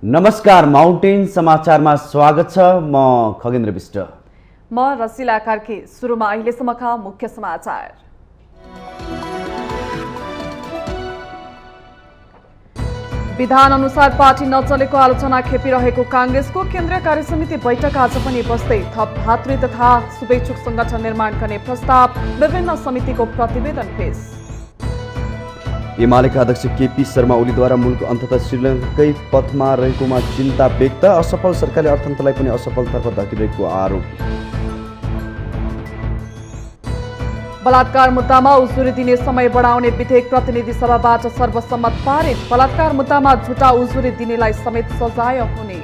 नमस्कार, माउन्टेन समाचारमा स्वागत छ। म खगेन्द्र विष्ट। म रसिला कार्की। सुरुमा अहिलेसम्मका मुख्य समाचार। विधान अनुसार पार्टी नचलेको आलोचना खेपिरहेको कांग्रेसको केन्द्रीय कार्यसमिति बैठक आज पनि बस्दै थप भातृ तथा शुभेच्छुक संगठन निर्माण गर्ने प्रस्ताव, विभिन्न समितिको प्रतिवेदन पेश। एमालेका अध्यक्ष केपी शर्मा ओलीद्वारा मुलुक अन्ततः श्रीलङ्कै पथमा रहेकोमा चिन्ता व्यक्त। असफल सरकारले अर्थतन्त्रलाई पनि असफलतर्फ धकिरहेको आरोप। बलात्कार मुद्दामा उजुरी दिने समय बढाउने विधेयक प्रतिनिधि सभाबाट सर्वसम्मत पारित। बलात्कार मुद्दामा झुटा उजुरी दिनेलाई समेत सजाय हुने।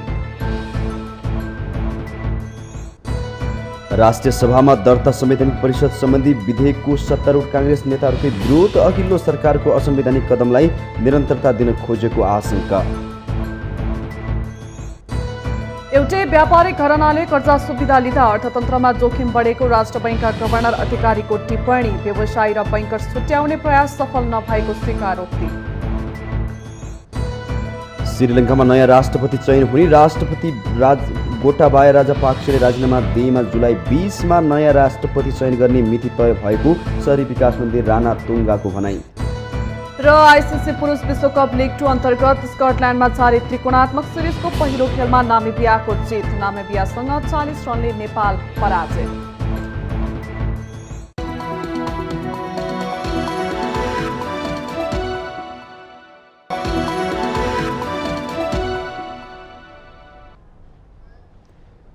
राष्ट्रिय सभामा दर्ता संवैधानिक परिषद सम्बन्धी विधेयकको सत्तारूढ कांग्रेस नेताहरूकै विरोध। अघिल्लो सरकारको असंवैधानिक कदमलाई निरन्तरता दिन खोजेको आशंका। एउटै व्यापारिक घरानाले कर्जा सुविधा लिँदा अर्थतन्त्रमा जोखिम बढेको राष्ट्र बैंकका गभर्नर अधिकारीको टिप्पणी। व्यवसायी र बैंकर छुट्याउने प्रयास सफल नभएको स्वीकारोक्ति। श्रीलङ्कामा नयाँ राष्ट्रपति चयन हुने। राष्ट्रपति गोटाबाया राजापाक्सेले राजीनामा दिएमा जुलाई 20 मा नयाँ राष्ट्रपति चयन गर्ने मिति तय भएको शहरी विकास मन्त्री राणा तुङ्गाको भनाई। र आइसिसी पुरुष विश्वकप लिग 2 अन्तर्गत स्कटल्यान्डमा जारी त्रिकोणात्मक सिरिजको पहिलो खेलमा नामिबियाको जित। नामिबियासँग 40 रनले नेपाल पराजित।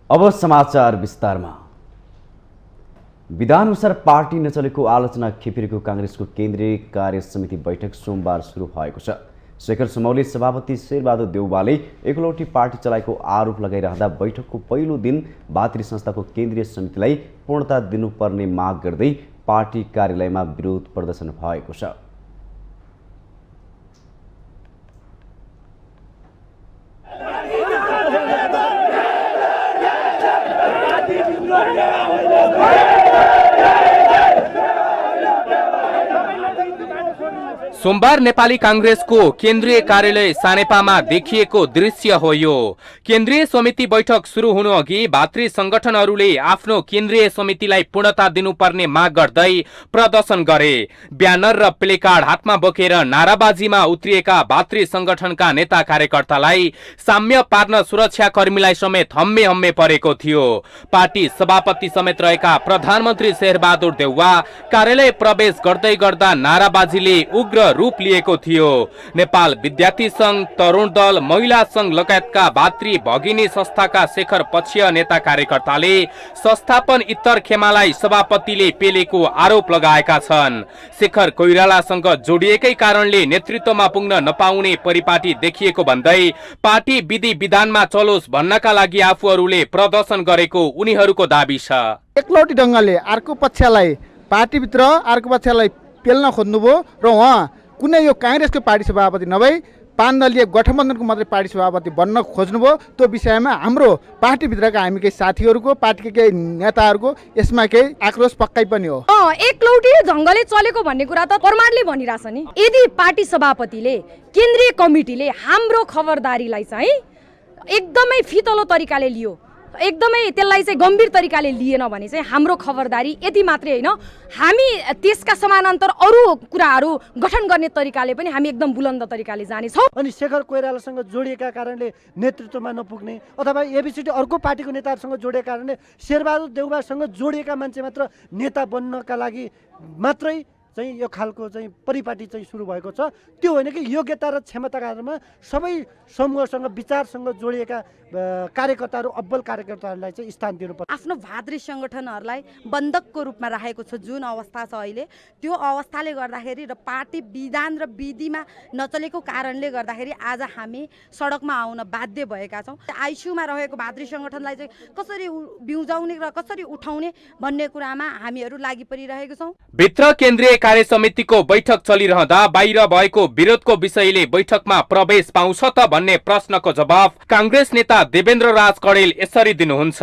अब समाचार विस्तारमा। विधानअनुसार पार्टी नचलेको आलोचना खेपिरहेको कांग्रेसको केन्द्रीय कार्य समिति बैठक सोमबार सुरु भएको छ। शेखर समौले सभापति शेरबहादुर देउवाले एकलौटी पार्टी चलाएको आरोप लगाइरहँदा बैठकको पहिलो दिन भातृ संस्थाको केन्द्रीय समितिलाई पूर्णता दिनुपर्ने माग गर्दै पार्टी कार्यालयमा विरोध प्रदर्शन भएको छ। सोमबार नेपाली कांग्रेसको केन्द्रीय कार्यालय सानेपामा देखिएको दृश्य हो यो। केन्द्रीय समिति बैठक सुरु हुनु अघि भातृ संगठनहरूले आफ्नो केन्द्रीय समितिलाई पूर्णता दिनुपर्ने माग गर्दै प्रदर्शन गरे। ब्यानर र प्लेकार्ड हातमा बोकेर नाराबाजीमा उत्रिएका भातृ संगठनका नेता कार्यकर्तालाई साम्य पार्न सुरक्षाकर्मीलाई समेत हम्मे हम्मे परेको थियो। पार्टी सभापति समेत रहेका प्रधानमन्त्री शेरबहादुर देउवा कार्यालय प्रवेश गर्दै गर्दा नाराबाजीले उग्र रूप लिएको थियो। नेपाल विद्यार्थी संघ, तरुण दल, महिला संघ लगायतका भातृ भगिनी संस्थाका शेखर पक्षीय नेता कार्यकर्ताले संस्थापन इत्तर खेमालाई सभापतिले पेलेको आरोप लगाएका छन्। शेखर कोइरालासँग जोडिएकै कारणले नेतृत्वमा पुग्न नपाउने परिपाटी देखिएको भन्दै पार्टी विधि विधानमा चलोस् भन्नका लागि आफूहरूले प्रदर्शन गरेको उनीहरूको दाबी छ। एकलौटी ढङ्गले अर्को पक्षलाई पार्टीभित्र अर्को पक्षलाई पेल्न खोज्नुभयो र उहाँ कुनै यो कांग्रेसको पार्टी सभापति नभई पाँचदलीय गठबन्धनको मात्रै पार्टी सभापति बन्न खोज्नुभयो। त्यो विषयमा हाम्रो पार्टीभित्रका हामी केही साथीहरूको, पार्टीका केही नेताहरूको यसमा केही आक्रोश पक्कै पनि हो। एकलौटी ढङ्गले चलेको भन्ने कुरा त परमारले भनिरहेछ नि। यदि पार्टी सभापतिले, केन्द्रीय कमिटीले हाम्रो खबरदारीलाई चाहिँ एकदमै फितलो तरिकाले लियो, एकदमै त्यसलाई चाहिँ गम्भीर तरिकाले लिएन भने चाहिँ हाम्रो खबरदारी यति मात्रै होइन, हामी त्यसका समानान्तर अरू कुराहरू गठन गर्ने तरिकाले पनि हामी एकदम बुलन्द तरिकाले जानेछौँ। अनि शेखर कोइरालासँग जोडिएका कारणले नेतृत्वमा नपुग्ने अथवा एबिसिडी अर्को पार्टीको नेताहरूसँग जोडिएका कारणले शेरबहादुर देउवासँग जोडिएका मान्छे मात्र नेता बन्नका लागि मात्रै चाहिँ यो खालको चाहिँ परिपाटी चाहिँ सुरु भएको छ। त्यो होइन कि योग्यता र क्षमताका आधारमा सबै समूहसँग विचारसँग जोडिएका कार्यकर्ताहरू, अब्बल कार्यकर्ताहरूलाई चाहिँ स्थान दिनुपर्छ। आफ्नो भातृ सङ्गठनहरूलाई बन्धकको रूपमा राखेको छ जुन अवस्था छ अहिले, त्यो अवस्थाले गर्दाखेरि र पार्टी विधान र विधिमा नचलेको कारणले गर्दाखेरि आज हामी सडकमा आउन बाध्य भएका छौँ। आइसियुमा रहेको भातृ सङ्गठनलाई चाहिँ कसरी बिउजाउने र कसरी उठाउने भन्ने कुरामा हामीहरू लागि परिरहेको छौँ। भित्र केन्द्रीय कार्य समितिको बैठक चलिरहँदा बाहिर भएको विरोधको विषयले बैठकमा प्रवेश पाउँछ त भन्ने प्रश्नको जवाफ कांग्रेस नेता देवेन्द्र राज कडेल यसरी दिनुहुन्छ।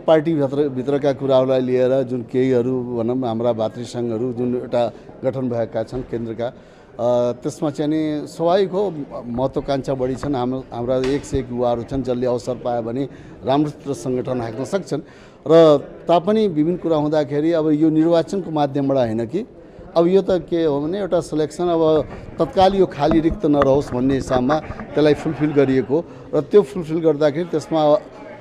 पार्टी भित्रका कुराहरूलाई लिएर जुन केहीहरू भनौँ हाम्रा भातृ सङ्घहरू जुन एउटा गठन भएका छन् केन्द्रका, त्यसमा चाहिँ नि स्वाभाविक हो महत्त्वाकांक्षा बढी छन्। हाम्रा 101 युवाहरू छन् जसले अवसर पायो भने राम्रो सङ्गठन हाँक्न सक्छन्। र तापनि विभिन्न कुरा हुँदाखेरि अब यो निर्वाचनको माध्यमबाट होइन कि अब यो त के हो भने एउटा सिलेक्सन अब तत्काल यो खाली रिक्त नरहोस् भन्ने हिसाबमा त्यसलाई फुलफिल गरिएको र त्यो फुलफिल गर्दाखेरि त्यसमा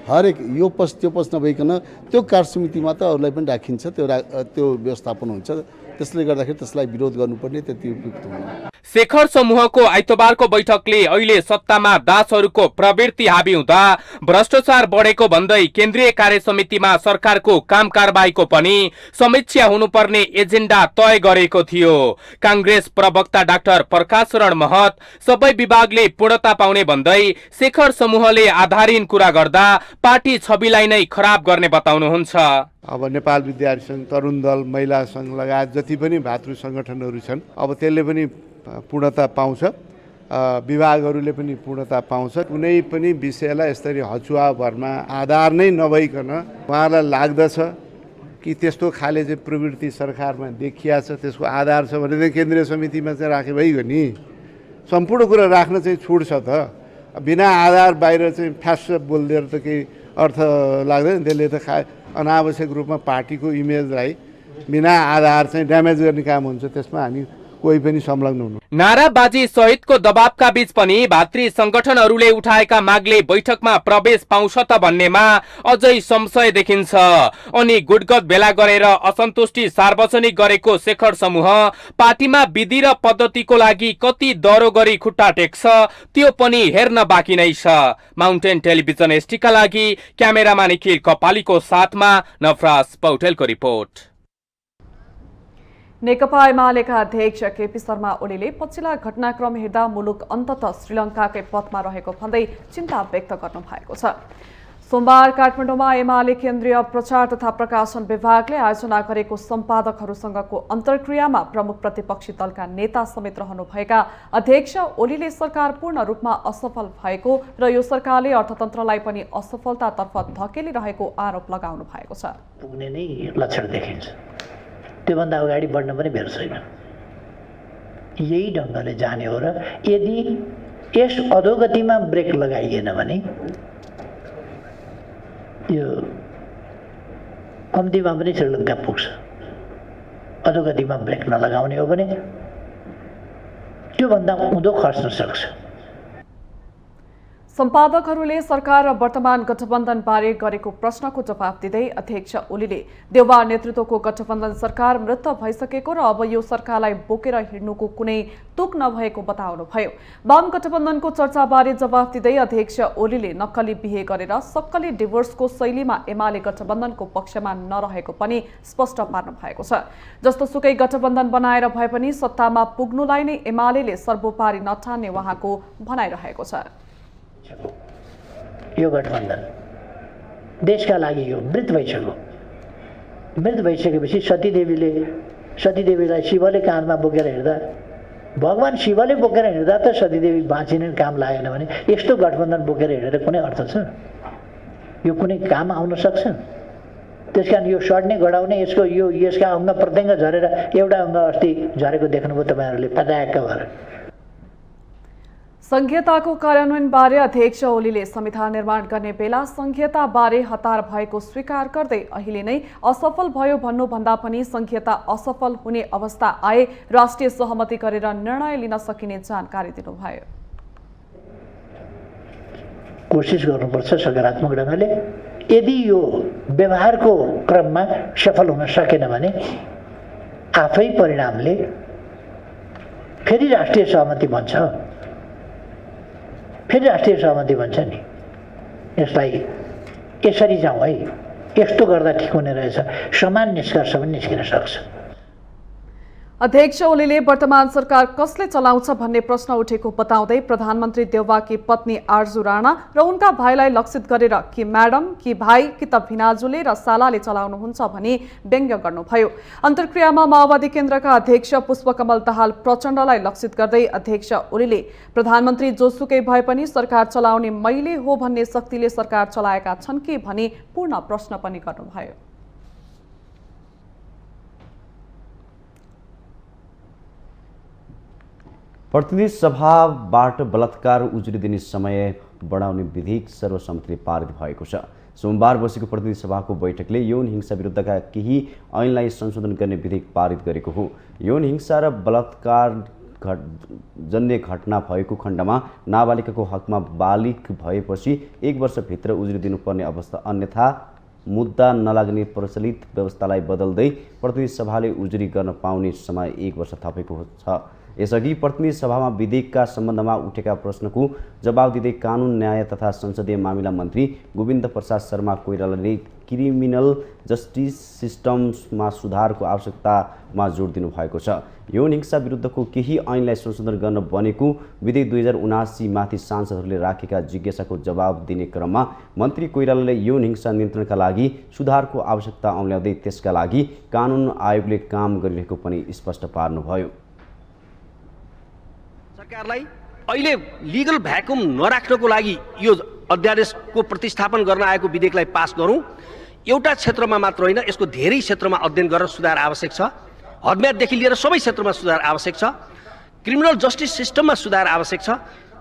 हरेक यो पस त्यो पस नभइकन त्यो कार्यसमितिमा त अरूलाई पनि राखिन्छ, त्यो व्यवस्थापन हुन्छ। त्यसले गर्दाखेरि त्यसलाई विरोध गर्नुपर्ने त्यति उपयुक्त हुँदैन। शेखर समूहको आइतबारको बैठकले अहिले सत्तामा दासहरूको प्रवृत्ति हाबी हुँदा भ्रष्टाचार बढेको भन्दै केन्द्रीय कार्य समितिमा सरकारको काम कारबाहीको पनि समीक्षा हुनुपर्ने एजेन्डा तय गरेको थियो। कांग्रेस प्रवक्ता डाक्टर प्रकाश शरण महत सबै विभागले पूर्णता पाउने भन्दै शेखर समूहले आधारहीन कुरा गर्दा पार्टी छविलाई नै खराब गर्ने बताउनुहुन्छ। अब नेपाल विद्यार्थी संघ, तरुण दल, महिला संघ लगायत जति पनि भातृ सङ्गठनहरू छन् अब त्यसले पनि पूर्णता पाउँछ, विभागहरूले पनि पूर्णता पाउँछ। कुनै पनि विषयलाई यसरी हचुवा भरमा आधार नै नभइकन उहाँलाई लाग्दछ कि त्यस्तो खाले चाहिँ प्रवृत्ति सरकारमा देखिया छ, त्यसको आधार छ भने चाहिँ केन्द्रीय समितिमा चाहिँ राखे भइगयो नि। सम्पूर्ण कुरा राख्न चाहिँ छुट छ त। बिना आधार बाहिर चाहिँ फ्यास बोलिदिएर त केही अर्थ लाग्दैन। त्यसले त अनावश्यक रूपमा पार्टीको इमेजलाई बिना आधार चाहिँ ड्यामेज गर्ने काम हुन्छ। त्यसमा हामी कोही पनि संलग्न हुनु। नाराबाजी सहितको दबावका बीच पनि भातृ संगठनहरूले उठाएका मागले बैठकमा प्रवेश पाउँछ त भन्नेमा अझै संशय देखिन्छ। अनि गुटगत भेला गरेर असन्तुष्टि सार्वजनिक गरेको शेखर समूह पार्टीमा विधि र पद्धतिको लागि कति दरो गरी खुट्टा टेक्छ त्यो पनि हेर्न बाँकी नै छ। माउन्टेन टेलिभिजन एसटीका लागि क्यामेरामा निखिल कपालीको साथमा नफराज पौडेलको रिपोर्ट। नेकपा एमालेका अध्यक्ष केपी शर्मा ओलीले पछिल्ला घटनाक्रम हेर्दा मुलुक अन्ततः श्रीलङ्काकै पथमा रहेको भन्दै चिन्ता व्यक्त गर्नु भएको छ। सोमबार काठमाडौँमा एमाले केन्द्रीय प्रचार तथा प्रकाशन विभागले आयोजना गरेको सम्पादकहरूसँगको अन्तर्क्रियामा प्रमुख प्रतिपक्षी दलका नेता समेत रहनुभएका अध्यक्ष ओलीले सरकार पूर्ण रूपमा असफल भएको र यो सरकारले अर्थतन्त्रलाई पनि असफलतातर्फ धकेलिरहेको आरोप लगाउनु भएको छ। पुग्ने नै लक्षण देखिन्छ, त्योभन्दा अगाडि बढ्न पनि बेर छैन। यही ढङ्गले जाने हो र यदि यस अधोगतिमा ब्रेक लगाइएन भने यो कम्तीमा पनि श्रीलङ्का पुग्छ। अधोगतिमा ब्रेक नलगाउने हो भने त्योभन्दा उँधो खस्न सक्छ। सम्पादकहरूले सरकार र वर्तमान गठबन्धन बारे गरेको प्रश्नको जवाफ दिँदै अध्यक्ष ओलीले देउवा नेतृत्वको गठबन्धन सरकार मृत भइसकेको र अब यो सरकारलाई बोकेर हिँड्नुको कुनै तुक नभएको बताउनुभयो। वाम गठबन्धनको चर्चाबारे जवाफ दिँदै अध्यक्ष ओलीले नक्कली बिहे गरेर सक्कली डिभोर्सको शैलीमा एमाले गठबन्धनको पक्षमा नरहेको पनि स्पष्ट पार्नु भएको छ। जस्तोसुकै गठबन्धन बनाएर भए पनि सत्तामा पुग्नुलाई नै एमालेले सर्वोपरि नठान्ने उहाँको भनाइरहेको छ। यो गठबन्धन देशका लागि यो मृत भइसक्यो। मृत भइसकेपछि सतीदेवीलाई शिवले काँधमा बोकेर हिँड्दा, भगवान शिवले बोकेर हिँड्दा त सतीदेवी बाँचिने काम लागेन भने यस्तो गठबन्धन बोकेर हिँडेर कुनै अर्थ छ? यो कुनै काम आउन सक्छ? त्यसकारण यो सड्ने गडाउने यसका अङ्ग प्रत्यङ्ग झरेर एउटा अङ्ग अस्ति झरेको देख्नुभयो तपाईँहरूले पटाक्क भएर। संहिताको कार्यान्वयनबारे अध्यक्ष ओलीले संविधान निर्माण गर्ने बेला संहिताबारे हतार भएको स्वीकार गर्दै अहिले नै असफल भयो भन्नुभन्दा पनि संहिता असफल हुने अवस्था आए राष्ट्रिय सहमति गरेर निर्णय लिन सकिने जानकारी दिनुभयो। कोसिस गर्नुपर्छ सकारात्मक ढङ्गले। यदि यो व्यवहारको क्रममा सफल हुन सकेन भने आफै परिणामले फेरि राष्ट्रिय सहमति भन्छ, फेरि राष्ट्रिय सहमति भन्छ नि। यसलाई यसरी जाउँ है, यस्तो गर्दा ठिक हुने रहेछ, समान निष्कर्ष पनि निस्किन सक्छ। अध्यक्ष ओलीले वर्तमान सरकार कसले चलाउँछ भन्ने प्रश्न उठेको बताउँदै प्रधानमन्त्री देउवाकी पत्नी आरजु राणा र उनका भाइलाई लक्षित गरेर कि म्याडम कि भाइ कि त भिनाजुले र सालाले चलाउनुहुन्छ भनी व्यङ्ग्य गर्नुभयो। अन्तर्क्रियामा माओवादी केन्द्रका अध्यक्ष पुष्पकमल दाहाल प्रचण्डलाई लक्षित गर्दै अध्यक्ष ओलीले प्रधानमन्त्री जोसुकै भए पनि सरकार चलाउने मैले हो भन्ने शक्तिले सरकार चलाएका छन् कि भनी पूर्ण प्रश्न पनि गर्नुभयो। प्रतिनिधि सभाबाट बलात्कार उजुरी दिने समय बढाउने विधेयक सर्वसम्मतिले पारित भएको छ। सोमबार बसेको प्रतिनिधि सभाको बैठकले यौन हिंसा विरुद्धका केही ऐनलाई संशोधन गर्ने विधेयक पारित गरेको हो। यौन हिंसा र बलात्कार जन्य घटना भएको खण्डमा नाबालिकाको हकमा बालिग भएपछि 1 वर्षभित्र उजुरी दिनुपर्ने अवस्था, अन्यथा मुद्दा नलाग्ने प्रचलित व्यवस्थालाई बदल्दै प्रतिनिधि सभाले उजुरी गर्न पाउने समय 1 वर्ष थपेको छ। यसअघि प्रतिनिधि सभामा विधेयकका सम्बन्धमा उठेका प्रश्नको जवाब दिँदै कानुन, न्याय तथा संसदीय मामिला मन्त्री गोविन्द प्रसाद शर्मा कोइरालाले क्रिमिनल जस्टिस सिस्टममा सुधारको आवश्यकतामा जोड दिनुभएको छ। यौन हिंसा विरुद्धको केही ऐनलाई संशोधन गर्न बनेको विधेयक 2079 माथि सांसदहरूले राखेका जिज्ञासाको जवाब दिने क्रममा मन्त्री कोइरालाले यौन हिंसा नियन्त्रणका लागि सुधारको आवश्यकता औल्याउँदै त्यसका लागि कानुन आयोगले काम गरिरहेको पनि स्पष्ट पार्नुभयो। सरकारलाई अहिले लिगल भ्याकुम नराख्नको लागि यो अध्यादेशको प्रतिस्थापन गर्न आएको विधेयकलाई पास गरौँ। एउटा क्षेत्रमा मात्र होइन, यसको धेरै क्षेत्रमा अध्ययन गरेर सुधार आवश्यक छ। हदम्याददेखि लिएर सबै क्षेत्रमा सुधार आवश्यक छ। क्रिमिनल जस्टिस सिस्टममा सुधार आवश्यक छ।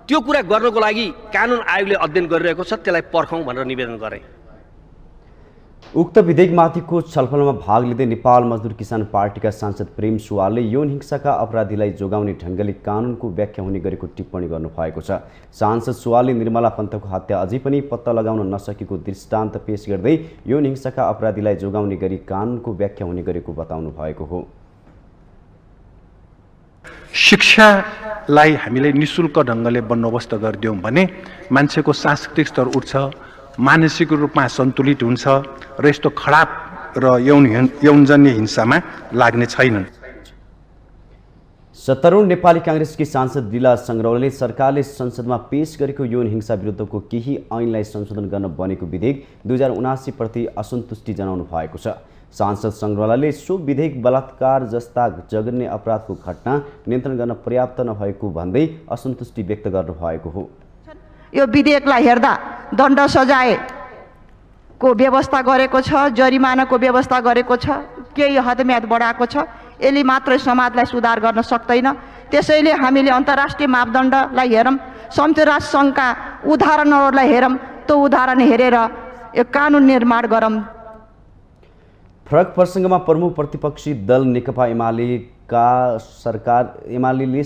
त्यो कुरा गर्नको लागि कानुन आयोगले अध्ययन गरिरहेको छ, त्यसलाई पर्खौँ भनेर निवेदन गरेँ। उक्त विधेयकमाथिको छलफलमा भाग लिँदै नेपाल मजदुर किसान पार्टीका सांसद प्रेम सुवालले यौन हिंसाका अपराधीलाई जोगाउने ढङ्गले कानुनको व्याख्या हुने गरेको टिप्पणी गर्नुभएको छ। सांसद सुवालले निर्मला पन्तको हत्या अझै पनि पत्ता लगाउन नसकेको दृष्टान्त पेश गर्दै यौन हिंसाका अपराधीलाई जोगाउने गरी कानुनको व्याख्या हुने गरेको बताउनु भएको हो। शिक्षालाई हामीले निशुल्क ढङ्गले बन्दोबस्त गरिदियौँ भने मान्छेको सांस्कृतिक स्तर उठ्छ, मानसिक रूपमा सन्तुलित हुन्छ र यस्तो खराब र यौनजन्य हिंसामा लाग्ने छैनन्। 17औं नेपाली काङ्ग्रेसकी सांसद लीला संग्रौलाले सरकारले संसदमा पेश गरेको यौन हिंसा विरुद्धको केही ऐनलाई संशोधन गर्न बनेको विधेयक 2079 प्रति असन्तुष्टि जनाउनु भएको छ। सांसद संग्रौलाले सो विधेयक बलात्कार जस्ता जघन्य अपराधको घटना नियन्त्रण गर्न पर्याप्त नभएको भन्दै असन्तुष्टि व्यक्त गर्नुभएको हो। यो विधेयकलाई हेर्दा दण्ड सजायको व्यवस्था गरेको छ, जरिमानाको व्यवस्था गरेको छ, केही हदम्याद बढाएको छ। यसले मात्रै समाजलाई सुधार गर्न सक्दैन। त्यसैले हामीले अन्तर्राष्ट्रिय मापदण्डलाई हेरौँ, संयुक्त राष्ट्र सङ्घका उदाहरणहरूलाई हेरौँ, त्यो उदाहरण हेरेर यो कानुन निर्माण गरौँ। फरक प्रसङ्गमा प्रमुख प्रतिपक्षी दल नेकपा एमाले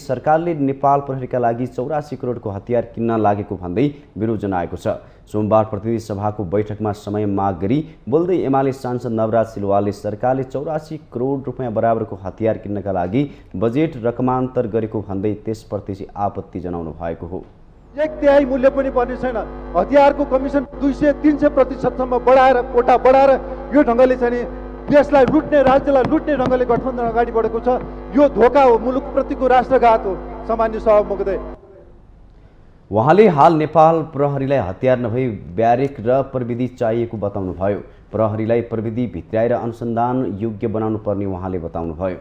सरकारले नेपाल प्रहरीका लागि 84 करोडको हतियार किन्न लागेको भन्दै विरोध जनाएको छ। सोमबार प्रतिनिधि सभाको बैठकमा समय माग गरी बोल्दै एमाले सांसद नवराज सिलवालले सरकारले 84 करोड रुपियाँ बराबरको हतियार किन्नका लागि बजेट रकमान्तर गरेको भन्दै त्यसप्रति आपत्ति जनाउनु भएको हो। 1/3 मूल्य पनि पर्ने छैन। हतियारको कमिसन 200-300% बढाएर कोटा बढाएर यो ढङ्गले चाहिँ देशलाई लुट्ने, राज्यलाई लुट्ने ढङ्गले गठबन्धन अगाडि बढेको छ। यो धोका हो, मुलुकप्रतिको राष्ट्रघात हो। सामान्य सभामुखले उहाँले हाल नेपाल प्रहरीलाई हतियार नभई ब्यारेक र प्रविधि चाहिएको बताउनुभयो। प्रहरीलाई प्रविधि भित्राएर अनुसन्धान योग्य बनाउनु पर्ने उहाँले बताउनुभयो।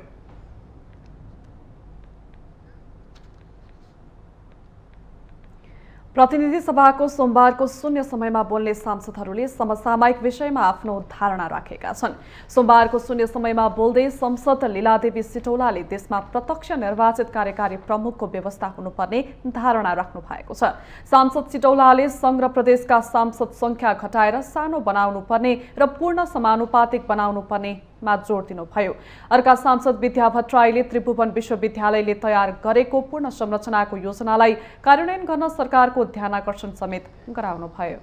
प्रतिनिधि सभाको सोमबारको शून्य समयमा बोल्ने सांसदहरूले समसामयिक विषयमा आफ्नो धारणा राखेका छन्। सोमबारको शून्य समयमा बोल्दै सांसद लीलादेवी सिटौलाले देशमा प्रत्यक्ष निर्वाचित कार्यकारी प्रमुखको व्यवस्था हुनुपर्ने धारणा राख्नु भएको छ। सांसद सिटौलाले संघ र प्रदेशका सांसद संख्या घटाएर सानो बनाउनु पर्ने र पूर्ण समानुपातिक बनाउनु पर्नेमा जोड दिनुभयो। अर्का सांसद विद्या भट्टराईले त्रिभुवन विश्वविद्यालयले तयार गरेको पूर्ण संरचनाको योजनालाई कार्यान्वयन गर्न सरकारको ध्यानाकर्षण समेत गराउनुभयो।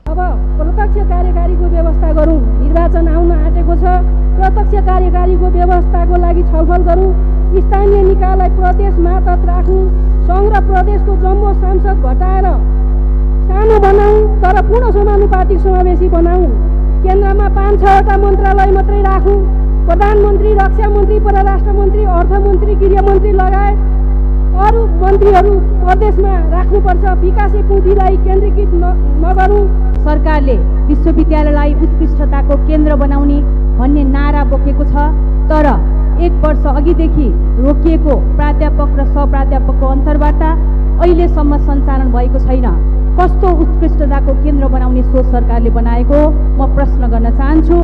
अब प्रत्यक्ष कार्यकारीको व्यवस्था गरौँ। निर्वाचन आउन आँटेको छ। प्रत्यक्ष कार्यकारीको व्यवस्थाको लागि छलफल गरौँ। स्थानीय निकायलाई प्रदेश मातहत राखौँ। सङ्घ र प्रदेशको जम्बो सांसद घटाएर सानो बनाऊँ, तर पूर्ण समानुपातिक समावेशी बनाऊँ। केन्द्रमा 5-6वटा मन्त्रालय मात्रै राखौँ। प्रधानमन्त्री, रक्षा मन्त्री, परराष्ट्र मन्त्री, अर्थमन्त्री, गृहमन्त्री लगायत अरू मन्त्रीहरू प्रदेशमा राख्नुपर्छ। विकासे पुँजीलाई केन्द्रीकृत नगरौँ। सरकारले विश्वविद्यालयलाई उत्कृष्टताको केन्द्र बनाउने भन्ने नारा बोकेको छ, तर 1 वर्ष अघिदेखि रोकिएको प्राध्यापक र सहप्राध्यापकको अन्तर्वार्ता अहिलेसम्म सञ्चालन भएको छैन। कस्तो उत्कृष्टताको केन्द्र बनाउने सोच सरकारले बनाएको म प्रश्न गर्न चाहन्छु।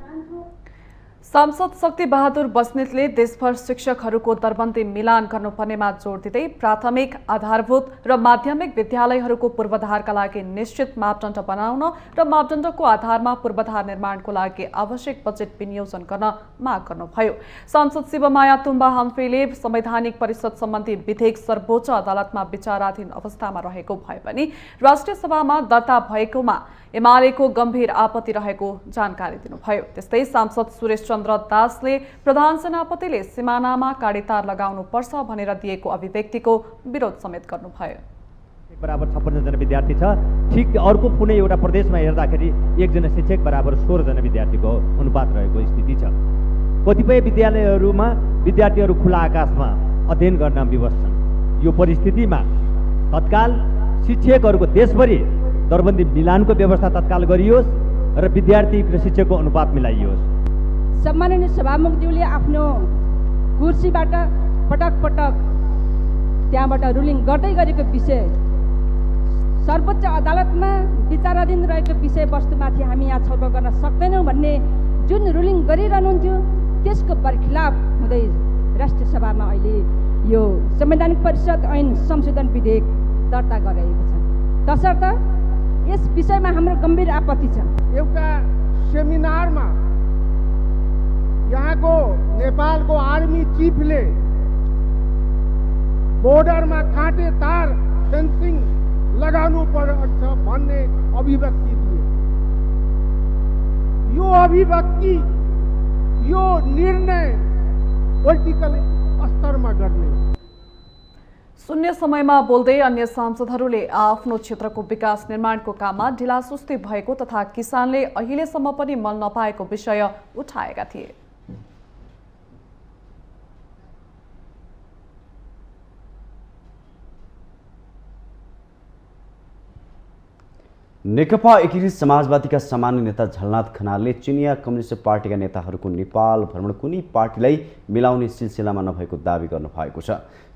सांसद शक्ति बहादुर बस्नेतले देशभर शिक्षकहरूको दरबन्दी मिलान गर्नुपर्नेमा जोड दिँदै प्राथमिक, आधारभूत र माध्यमिक विद्यालयहरूको पूर्वाधारका लागि निश्चित मापदण्ड बनाउन र मापदण्डको आधारमा पूर्वाधार निर्माणको लागि आवश्यक बजेट विनियोजन गर्न माग गर्नुभयो। सांसद शिवमाया तुम्बा हम्फ्रीले संवैधानिक परिषद सम्बन्धी विधेयक सर्वोच्च अदालतमा विचाराधीन अवस्थामा रहेको भए पनि राष्ट्रिय सभामा दर्ता भएकोमा एमालेको गम्भीर आपत्ति रहेको जानकारी दिनुभयो। त्यस्तै सांसद सुरेश चन्द्र दासले प्रधान सेनापतिले सिमानामा काँडेतार लगाउनुपर्छ भनेर दिएको अभिव्यक्तिको विरोध समेत गर्नुभयो। बराबर 56 जना विद्यार्थी छ। ठिक अर्को कुनै एउटा प्रदेशमा हेर्दाखेरि एकजना शिक्षक बराबर 16 जना विद्यार्थीको अनुपात रहेको स्थिति छ। कतिपय विद्यालयहरूमा विद्यार्थीहरू खुला आकाशमा अध्ययन गर्न विवश छन्। यो परिस्थितिमा तत्काल शिक्षकहरूको देशभरि दरबन्दी मिलानको व्यवस्था तत्काल गरियोस् र विद्यार्थी र शिक्षकको अनुपात मिलाइयोस्। सम्माननीय सभामुखज्यूले आफ्नो कुर्सीबाट पटक पटक त्यहाँबाट रुलिङ गर्दै गरेको विषय सर्वोच्च अदालतमा विचाराधीन रहेको विषयवस्तुमाथि हामी यहाँ छलफल गर्न सक्दैनौँ भन्ने जुन रुलिङ गरिरहनुहुन्थ्यो त्यसको बरखिलाफ हुँदै राष्ट्रिय सभामा अहिले यो संवैधानिक परिषद ऐन संशोधन विधेयक दर्ता गरिएको छ। तसर्थ यस विषयमा हाम्रो गम्भीर आपत्ति छ। एउटा सेमिनारमा यहाँको नेपालको आर्मी चिफले बोर्डरमा काँटे तार फेन्सिङ लगाउनु पर्छ भन्ने अभिव्यक्ति दिए। यो अभिव्यक्ति, यो निर्णय पोलिटिकल स्तरमा गर्ने। शून्य समयमा बोल्दै अन्य सांसदहरूले आफ्नो क्षेत्रको विकास निर्माणको काममा ढिलासुस्ती भएको तथा किसानले अहिलेसम्म पनि मल नपाएको विषय उठाएका थिए। नेकपा एकीकृत समाजवादीका सामान्य नेता झलनाथ खनालले चिनिया कम्युनिस्ट पार्टीका नेताहरूको नेपाल भ्रमण कुनै पार्टीलाई मिलाउने सिलसिलामा नभएको दावी गर्नुभएको छ।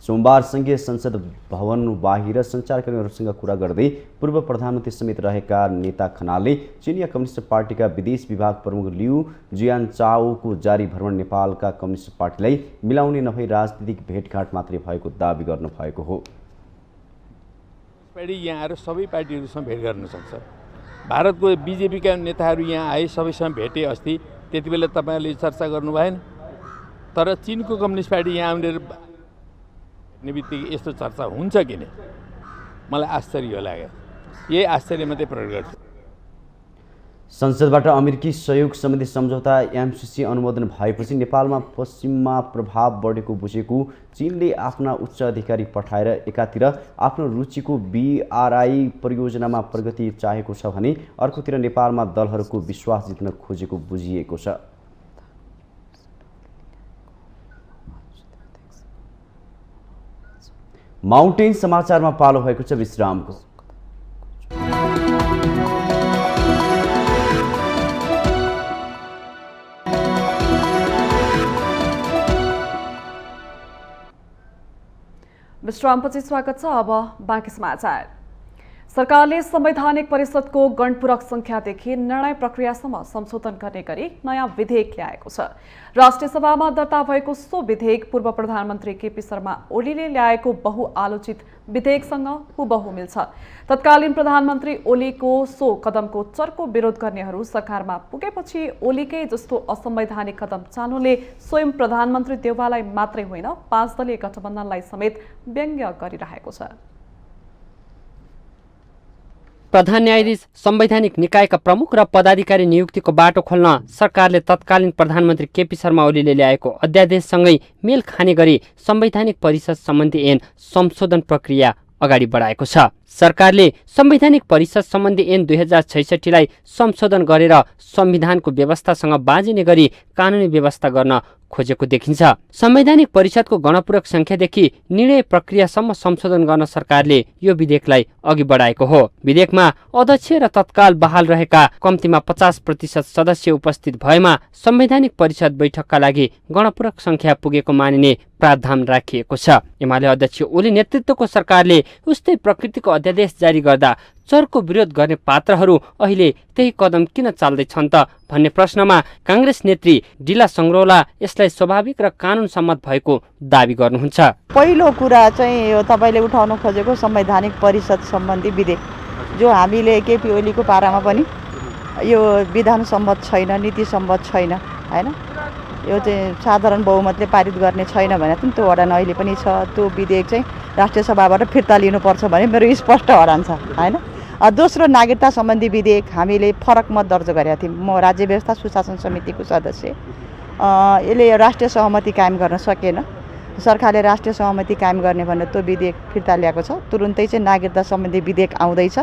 सोमबार संघीय संसद भवन बाहिर सञ्चारकर्मीहरूसँग कुरा गर्दै पूर्व प्रधानमन्त्री समेत रहेका नेता खनालले चिनिया कम्युनिस्ट पार्टीका विदेश विभाग प्रमुख लिउ जियानचाओको जारी भ्रमण नेपालका कम्युनिस्ट पार्टीलाई मिलाउने नभई राजनीतिक भेटघाट मात्रै भएको दावी गर्नुभएको हो। पार्टी यहाँ आएर सबै पार्टीहरूसँग भेट गर्न सक्छ। भारतको बिजेपीका नेताहरू यहाँ आए, सबैसँग भेटे अस्ति, त्यति बेला तपाईँहरूले चर्चा गर्नु भएन। तर चिनको कम्युनिस्ट पार्टी यहाँ आउने बित्तिकै यस्तो चर्चा हुन्छ किन, मलाई आश्चर्य लाग्यो। यही आश्चर्य मात्रै प्रकट गर्छु। संसदबाट अमेरिकी सहयोग सम्बन्धी सम्झौता एमसिसी अनुमोदन भएपछि नेपालमा पश्चिममा प्रभाव बढेको बुझेको चीनले आफ्ना उच्च अधिकारी पठाएर एकातिर आफ्नो रुचिको बीआरआई परियोजनामा प्रगति चाहेको छ भने अर्कोतिर नेपालमा दलहरूको विश्वास जित्न खोजेको बुझिएको छ। माउन्टेन समाचारमा पालो भएको छ विश्रामको। विश्रामपछि स्वागत छ। अब बाँकी समाचार। सरकारले संवैधानिक परिषदको गणपूरक संख्यादेखि निर्णय प्रक्रियासम्म संशोधन गर्ने गरी नयाँ विधेयक ल्याएको छ। राष्ट्रिय सभामा दर्ता भएको सो विधेयक पूर्व प्रधानमन्त्री केपी शर्मा ओलीले ल्याएको बहुआलोचित विधेयकसँग हुबहु मिल्छ। तत्कालीन प्रधानमन्त्री ओलीको सो कदमको चर्को विरोध गर्नेहरू सरकारमा पुगेपछि ओलीकै जस्तो असंवैधानिक कदम चाल्नुले स्वयं प्रधानमन्त्री देउवालाई मात्रै होइन 5 दलीय गठबन्धनलाई समेत व्यङ्ग्य गरिरहेको छ। प्रधान न्यायाधीश संवैधानिक निकायका प्रमुख र पदाधिकारी नियुक्तिको बाटो खोल्न सरकारले तत्कालीन प्रधानमन्त्री केपी शर्मा ओलीले ल्याएको अध्यादेशसँगै मेल खाने गरी संवैधानिक परिषद सम्बन्धी ऐन संशोधन प्रक्रिया अगाडि बढाएको छ। सरकारले संवैधानिक परिषद सम्बन्धी ऐन 2066 लाई संशोधन गरेर संविधानको व्यवस्थासँग बाँझिने गरी कानुनी व्यवस्था गर्न खोजेको देखिन्छ। संवैधानिक परिषदको गणपूरक संख्यादेखि निर्णय प्रक्रियासम्म संशोधन गर्न सरकारले यो विधेयकलाई अघि बढाएको हो। विधेयकमा अध्यक्ष र तत्काल बहाल रहेका कम्तीमा 50% सदस्य उपस्थित भएमा संवैधानिक परिषद बैठकका लागि गणपूरक संख्या पुगेको मानिने प्रावधान राखिएको छ। एमाले अध्यक्ष ओली नेतृत्वको सरकारले उस्तै प्रकृतिको अध्यादेश जारी गर्दा चरको विरोध गर्ने पात्रहरू अहिले त्यही कदम किन चाल्दैछन् त भन्ने प्रश्नमा काङ्ग्रेस नेत्री डिला सङ्ग्रौला यसलाई स्वाभाविक र कानुन सम्मत भएको दावी गर्नुहुन्छ। पहिलो कुरा चाहिँ यो तपाईँले उठाउन खोजेको संवैधानिक परिषद सम्बन्धी विधेयक जो हामीले केपी ओलीको पारामा पनि यो विधान सम्मत छैन, नीति सम्मत छैन हैन, यो चाहिँ साधारण बहुमतले पारित गर्ने छैन भने पनि त्यो अडान अहिले पनि छ। त्यो विधेयक चाहिँ राष्ट्रिय सभाबाट फिर्ता लिनुपर्छ भने मेरो स्पष्ट अडान छ हैन। दोस्रो नागरिकता सम्बन्धी विधेयक हामीले फरक मत दर्ज गरेका थियौँ। म राज्य व्यवस्था सुशासन समितिको सदस्य, यसले राष्ट्रिय सहमति कायम गर्न सकेन। सरकारले राष्ट्रिय सहमति कायम गर्ने भनेर त्यो विधेयक फिर्ता ल्याएको छ। तुरुन्तै चाहिँ नागरिकता सम्बन्धी विधेयक आउँदैछ,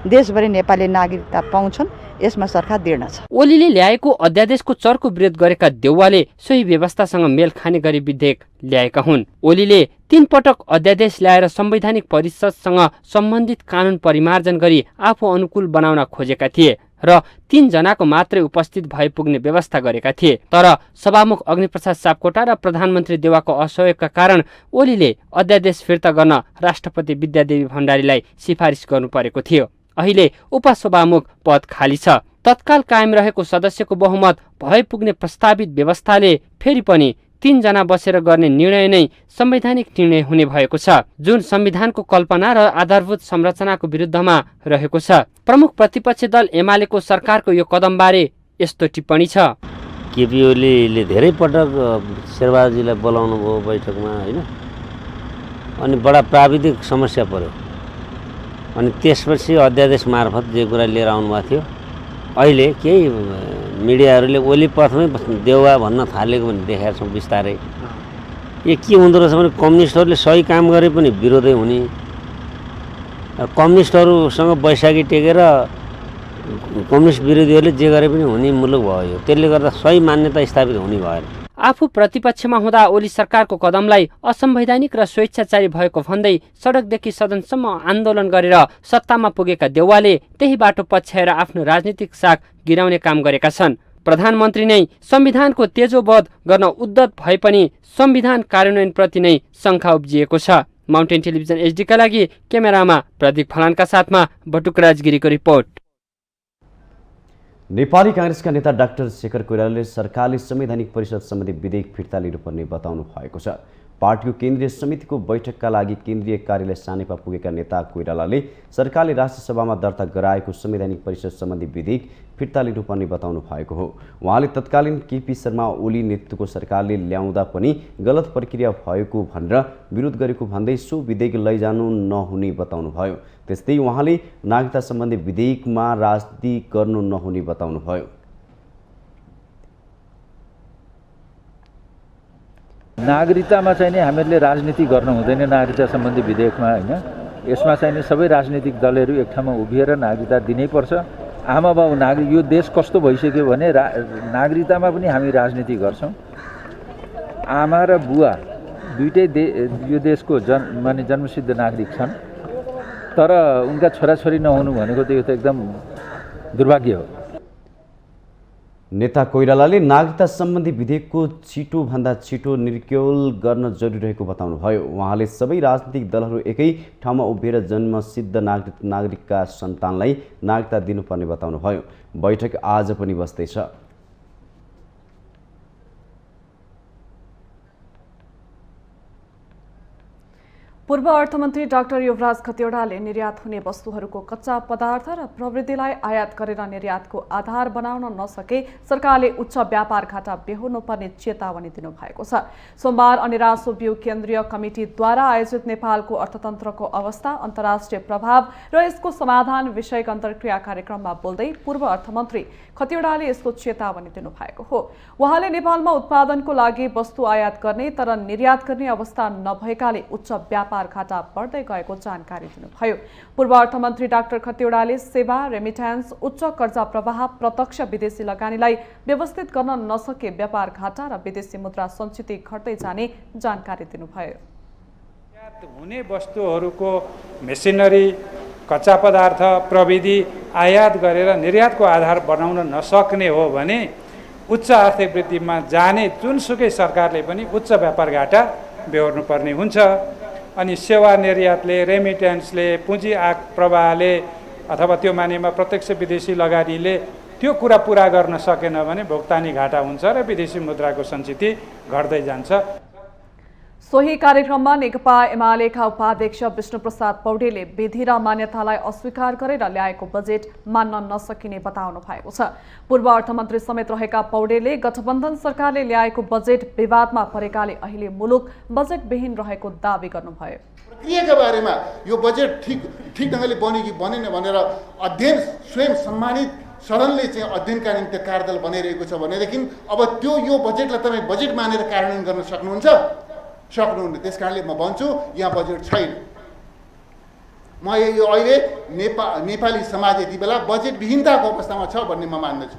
देशभरि नेपाली नागरिकता पाउँछन्, यसमा सरकार दृढ छ। ओलीले ल्याएको अध्यादेशको चर्को विरोध गरेका देउवाले सोही व्यवस्थासँग मेल खाने गरी विधेयक ल्याएका हुन्। ओलीले 3 पटक अध्यादेश ल्याएर संवैधानिक परिषदसँग सम्बन्धित कानुन परिमार्जन गरी आफू अनुकूल बनाउन खोजेका थिए र 3 जनाको मात्रै उपस्थित भए पुग्ने व्यवस्था गरेका थिए। तर सभामुख अग्निप्रसाद सापकोटा र प्रधानमन्त्री देउवाको असहयोगका कारण ओलीले अध्यादेश फिर्ता गर्न राष्ट्रपति विद्यादेवी भण्डारीलाई सिफारिस गर्नु परेको थियो। अहिले उपसभामुख पद खाली छ। तत्काल कायम रहेको सदस्यको बहुमत भए पुग्ने प्रस्तावित व्यवस्थाले फेरि पनि 3 जना बसेर गर्ने निर्णय नै संवैधानिक निर्णय हुने भएको छ, जुन संविधानको कल्पना र आधारभूत संरचनाको विरुद्धमा रहेको छ। प्रमुख प्रतिपक्ष दल एमालेको सरकारको यो कदमबारे यस्तो टिप्पणी छ। केपी ओलीले धेरै पटक शेरबहादुरजीलाई बोलाउनु भयो बैठकमा हैन, अनि बडा प्राविधिक समस्या पर्यो। अनि त्यसपछि अध्यादेश मार्फत जे कुरा लिएर आउनुभएको थियो, अहिले केही मिडियाहरूले ओली पथमै देउवा भन्न थालेको भने देखाएको छौँ बिस्तारै। यो के हुँदो रहेछ भने कम्युनिस्टहरूले सही काम गरे पनि विरोधै हुने, कम्युनिस्टहरूसँग बैशाखी टेकेर कम्युनिस्ट विरोधीहरूले जे गरे पनि हुने मुलुक भयो। त्यसले गर्दा सही मान्यता स्थापित हुने भएन। आफू प्रतिपक्षमा हुँदा ओली सरकारको कदमलाई असंवैधानिक र स्वेच्छाचारी भएको भन्दै सडकदेखि सदनसम्म आन्दोलन गरेर सत्तामा पुगेका देउवाले त्यही बाटो पछ्याएर आफ्नो राजनीतिक साख गिराउने काम गरेका छन्। प्रधानमन्त्री नै संविधानको तेजोवध गर्न उद्यत भए पनि संविधान कार्यान्वयनप्रति नै शङ्का उब्जिएको छ। माउन्टेन टेलिभिजन एचडीका लागि क्यामेरामा प्रदीप फलानका साथमा बटुकराज गिरीको रिपोर्ट। नेपाली काङ्ग्रेसका नेता डाक्टर शेखर कोइरालाले सरकारले संवैधानिक परिषद सम्बन्धी विधेयक फिर्ता लिनुपर्ने बताउनु भएको छ। पार्टीको केन्द्रीय समितिको बैठकका लागि केन्द्रीय कार्यालय सानेपा पुगेका नेता कोइरालाले सरकारले राष्ट्रिय सभामा दर्ता गराएको संवैधानिक परिषद सम्बन्धी विधेयक फिर्ता लिनुपर्ने बताउनु भएको हो। उहाँले तत्कालीन केपी शर्मा ओली नेतृत्वको सरकारले ल्याउँदा पनि गलत प्रक्रिया भएको भनेर विरोध गरेको भन्दै सो विधेयक लैजानु नहुने बताउनुभयो। त्यस्तै उहाँले नागरिकता सम्बन्धी विधेयकमा राजनीति गर्नु नहुने बताउनुभयो। नागरिकतामा चाहिँ नि हामीहरूले राजनीति गर्नु हुँदैन। नागरिकता सम्बन्धी विधेयकमा होइन, यसमा चाहिँ नि सबै राजनीतिक दलहरू एक ठाउँमा उभिएर नागरिकता दिनैपर्छ। आमा बाउ नागरिक, यो देश कस्तो भइसक्यो भने नागरिकतामा पनि हामी राजनीति गर्छौँ। आमा र बुवा दुइटै यो देशको जन्मसिद्ध नागरिक छन्, तर उनका छोराछोरी नहुनु भनेको त यो त एकदम दुर्भाग्य हो। नेता कोइरालाले नागरिकता सम्बन्धी विधेयकको छिटोभन्दा छिटो निर्क्युल गर्न जरुरी रहेको बताउनुभयो। उहाँले सबै राजनीतिक दलहरू एकै ठाउँमा उभिएर जन्मसिद्ध नागरिकका सन्तानलाई नागरिकता दिनुपर्ने बताउनुभयो। बैठक आज पनि बस्दैछ। पूर्व अर्थमन्त्री डाक्टर युवराज खतिवड़ाले निर्यात हुने वस्तुहरूको कच्चा पदार्थ र प्रविधिलाई आयात गरेर निर्यातको आधार बनाउन नसके सरकारले उच्च व्यापार घाटा बेहोर्नुपर्ने चेतावनी दिनुभएको छ। सोमबार अनिरासो ब्यू केन्द्रीय कमिटीद्वारा आयोजित नेपालको अर्थतन्त्रको अवस्था, अन्तर्राष्ट्रिय प्रभाव र यसको समाधान विषयक अन्तर्क्रिया कार्यक्रममा बोल्दै पूर्व अर्थमन्त्री खतिवड़ाले यसको चेतावनी दिनुभएको हो। उहाँले नेपालमा उत्पादनको लागि वस्तु आयात गर्ने तर निर्यात गर्ने अवस्था नभएकाले उच्च व्यापार घाटा बढ्दै गएको जानकारी दिनुभयो। पूर्व अर्थमन्त्री डाक्टर खतिवड़ाले सेवा, रेमिट्यान्स, उच्च कर्जा प्रवाह, प्रत्यक्ष विदेशी लगानीलाई व्यवस्थित गर्न नसके व्यापार घाटा र विदेशी मुद्रा सञ्चित घट्दै जाने जानकारी दिनुभयो। हुने वस्तुहरूको मेसिनरी, कच्चा पदार्थ, प्रविधि आयात गरेर निर्यातको आधार बनाउन नसक्ने हो भने उच्च आर्थिक वृद्धिमा जाने जुनसुकै सरकारले पनि उच्च व्यापार घाटा बेहोर्नुपर्ने हुन्छ। अनि सेवा निर्यातले, रेमिट्यान्सले, पुँजी प्रवाहले अथवा त्यो मानेमा प्रत्यक्ष विदेशी लगानीले त्यो कुरा पुरा गर्न सकेन भने भुक्तानी घाटा हुन्छ र विदेशी मुद्राको सञ्चिति घट्दै जान्छ। सोही कार्यक्रममा नेकपा एमालेका उपाध्यक्ष विष्णुप्रसाद पौडेलले विधि र मान्यतालाई अस्वीकार गरेर ल्याएको बजेट मान्न नसकिने बताउनु भएको छ। पूर्व अर्थमन्त्री समेत रहेका पौडेलले गठबन्धन सरकारले ल्याएको बजेट विवादमा परेकाले अहिले मुलुक बजेटविहीन रहेको दावी गर्नुभयो। प्रक्रियाका बारेमा यो बजेट ठिक ढङ्गले बन्यो कि बनेन भनेर अध्ययन स्वयं सम्मानित सदनले चाहिँ अध्ययनका निम्ति कार्यदल बनाइरहेको छ भनेदेखि अब त्यो यो बजेटलाई तपाईँ बजेट मानेर कार्यान्वयन गर्न सक्नुहुन्न। त्यस कारणले म भन्छु यहाँ बजेट छैन। म यो अहिले नेपाली समाज यति बेला बजेटविहीनताको अवस्थामा छ भन्ने म मान्दछु।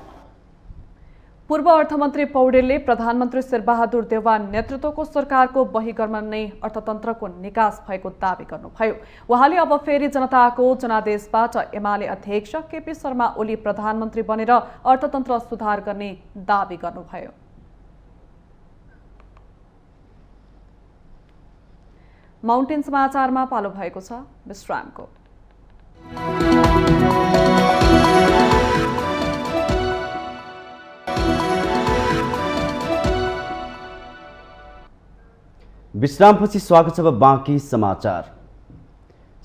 पूर्व अर्थमन्त्री पौडेलले प्रधानमन्त्री शेरबहादुर देउवा नेतृत्वको सरकारको बहिर्गमन नै अर्थतन्त्रको निकास भएको दावी गर्नुभयो। उहाँले अब फेरि जनताको जनादेशबाट एमाले अध्यक्ष केपी शर्मा ओली प्रधानमन्त्री बनेर अर्थतन्त्र सुधार गर्ने दावी गर्नुभयो। माउन्टेन समाचारमा पालो भएको छ विश्रामको। विश्रामपछि स्वागत छ बाँकी समाचार।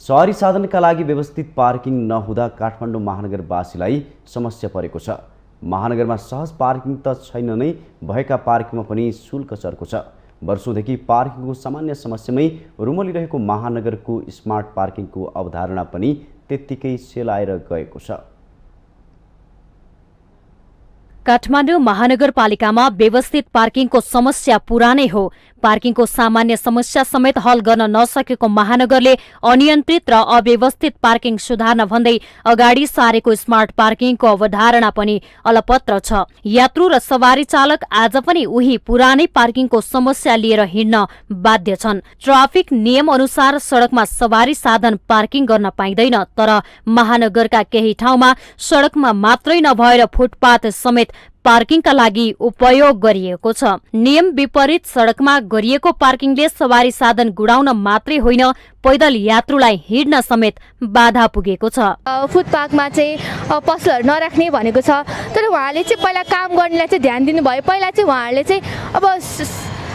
सवारी साधनका लागि व्यवस्थित पार्किङ नहुँदा काठमाडौँ महानगरवासीलाई समस्या परेको छ। महानगरमा सहज पार्किङ त छैन नै, भएका पार्किङमा पनि शुल्क चर्को छ। वर्षौंदेखि पार्किङको सामान्य समस्यामै रुमलिरहेको महानगरको स्मार्ट पार्किङको अवधारणा पनि त्यत्तिकै सेलाएर गएको छ। काठमाडौँ महानगरपालिकामा व्यवस्थित पार्किङको समस्या पुरानै हो। पार्किङको सामान्य समस्या समेत हल गर्न नसकेको महानगरले अनियन्त्रित र अव्यवस्थित पार्किङ सुधार्न भन्दै अगाडि सारेको स्मार्ट पार्किङको अवधारणा पनि अलपत्र छ। यात्रु र सवारी चालक आज पनि उही पुरानै पार्किङको समस्या लिएर हिँड्न बाध्य छन्। ट्राफिक नियम अनुसार सडकमा सवारी साधन पार्किङ गर्न पाइँदैन, तर महानगरका केही ठाउँमा सडकमा मात्रै नभएर फुटपाथ समेत पार्किङका लागि उपयोग गरिएको छ। नियम विपरीत सडकमा गरिएको पार्किङले सवारी साधन गुडाउन मात्रै होइन, पैदल यात्रुलाई हिँड्न समेत बाधा पुगेको छ। फुटपाथमा चाहिँ पसलहरू नराख्ने भनेको छ, तर उहाँले चाहिँ पहिला काम गर्नेलाई चाहिँ ध्यान दिनुभयो। पहिला चाहिँ उहाँहरूले चाहिँ अब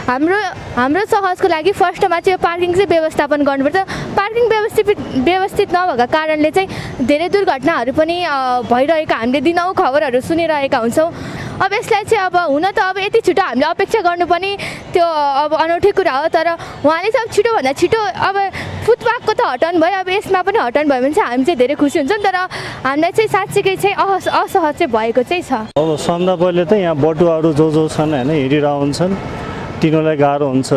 हाम्रो सहजको लागि फर्स्टमा चाहिँ पार्किङ चाहिँ व्यवस्थापन गर्नुपर्छ। पार्किङ व्यवस्थित नभएका कारणले चाहिँ धेरै दुर्घटनाहरू पनि भइरहेका हामीले दिनहुँ खबरहरू सुनिरहेका हुन्छौँ। अब यसलाई चाहिँ अब हुन त अब यति छिटो हामीले अपेक्षा गर्नु पनि त्यो अब अनौठो कुरा हो, तर उहाँले चाहिँ अब छिटोभन्दा छिटो अब फुटपाथको त हटाउनु भयो, अब यसमा पनि हटाउनु भयो भने चाहिँ हामी चाहिँ धेरै खुसी हुन्छौँ। तर हामीलाई चाहिँ साँच्चीकै चाहिँ असहज चाहिँ भएको चाहिँ छ। अब सन्दा पहिले त यहाँ बटुवाहरू जो छन् होइन हिँडिरहन्छन्, तिनीहरूलाई गाह्रो हुन्छ।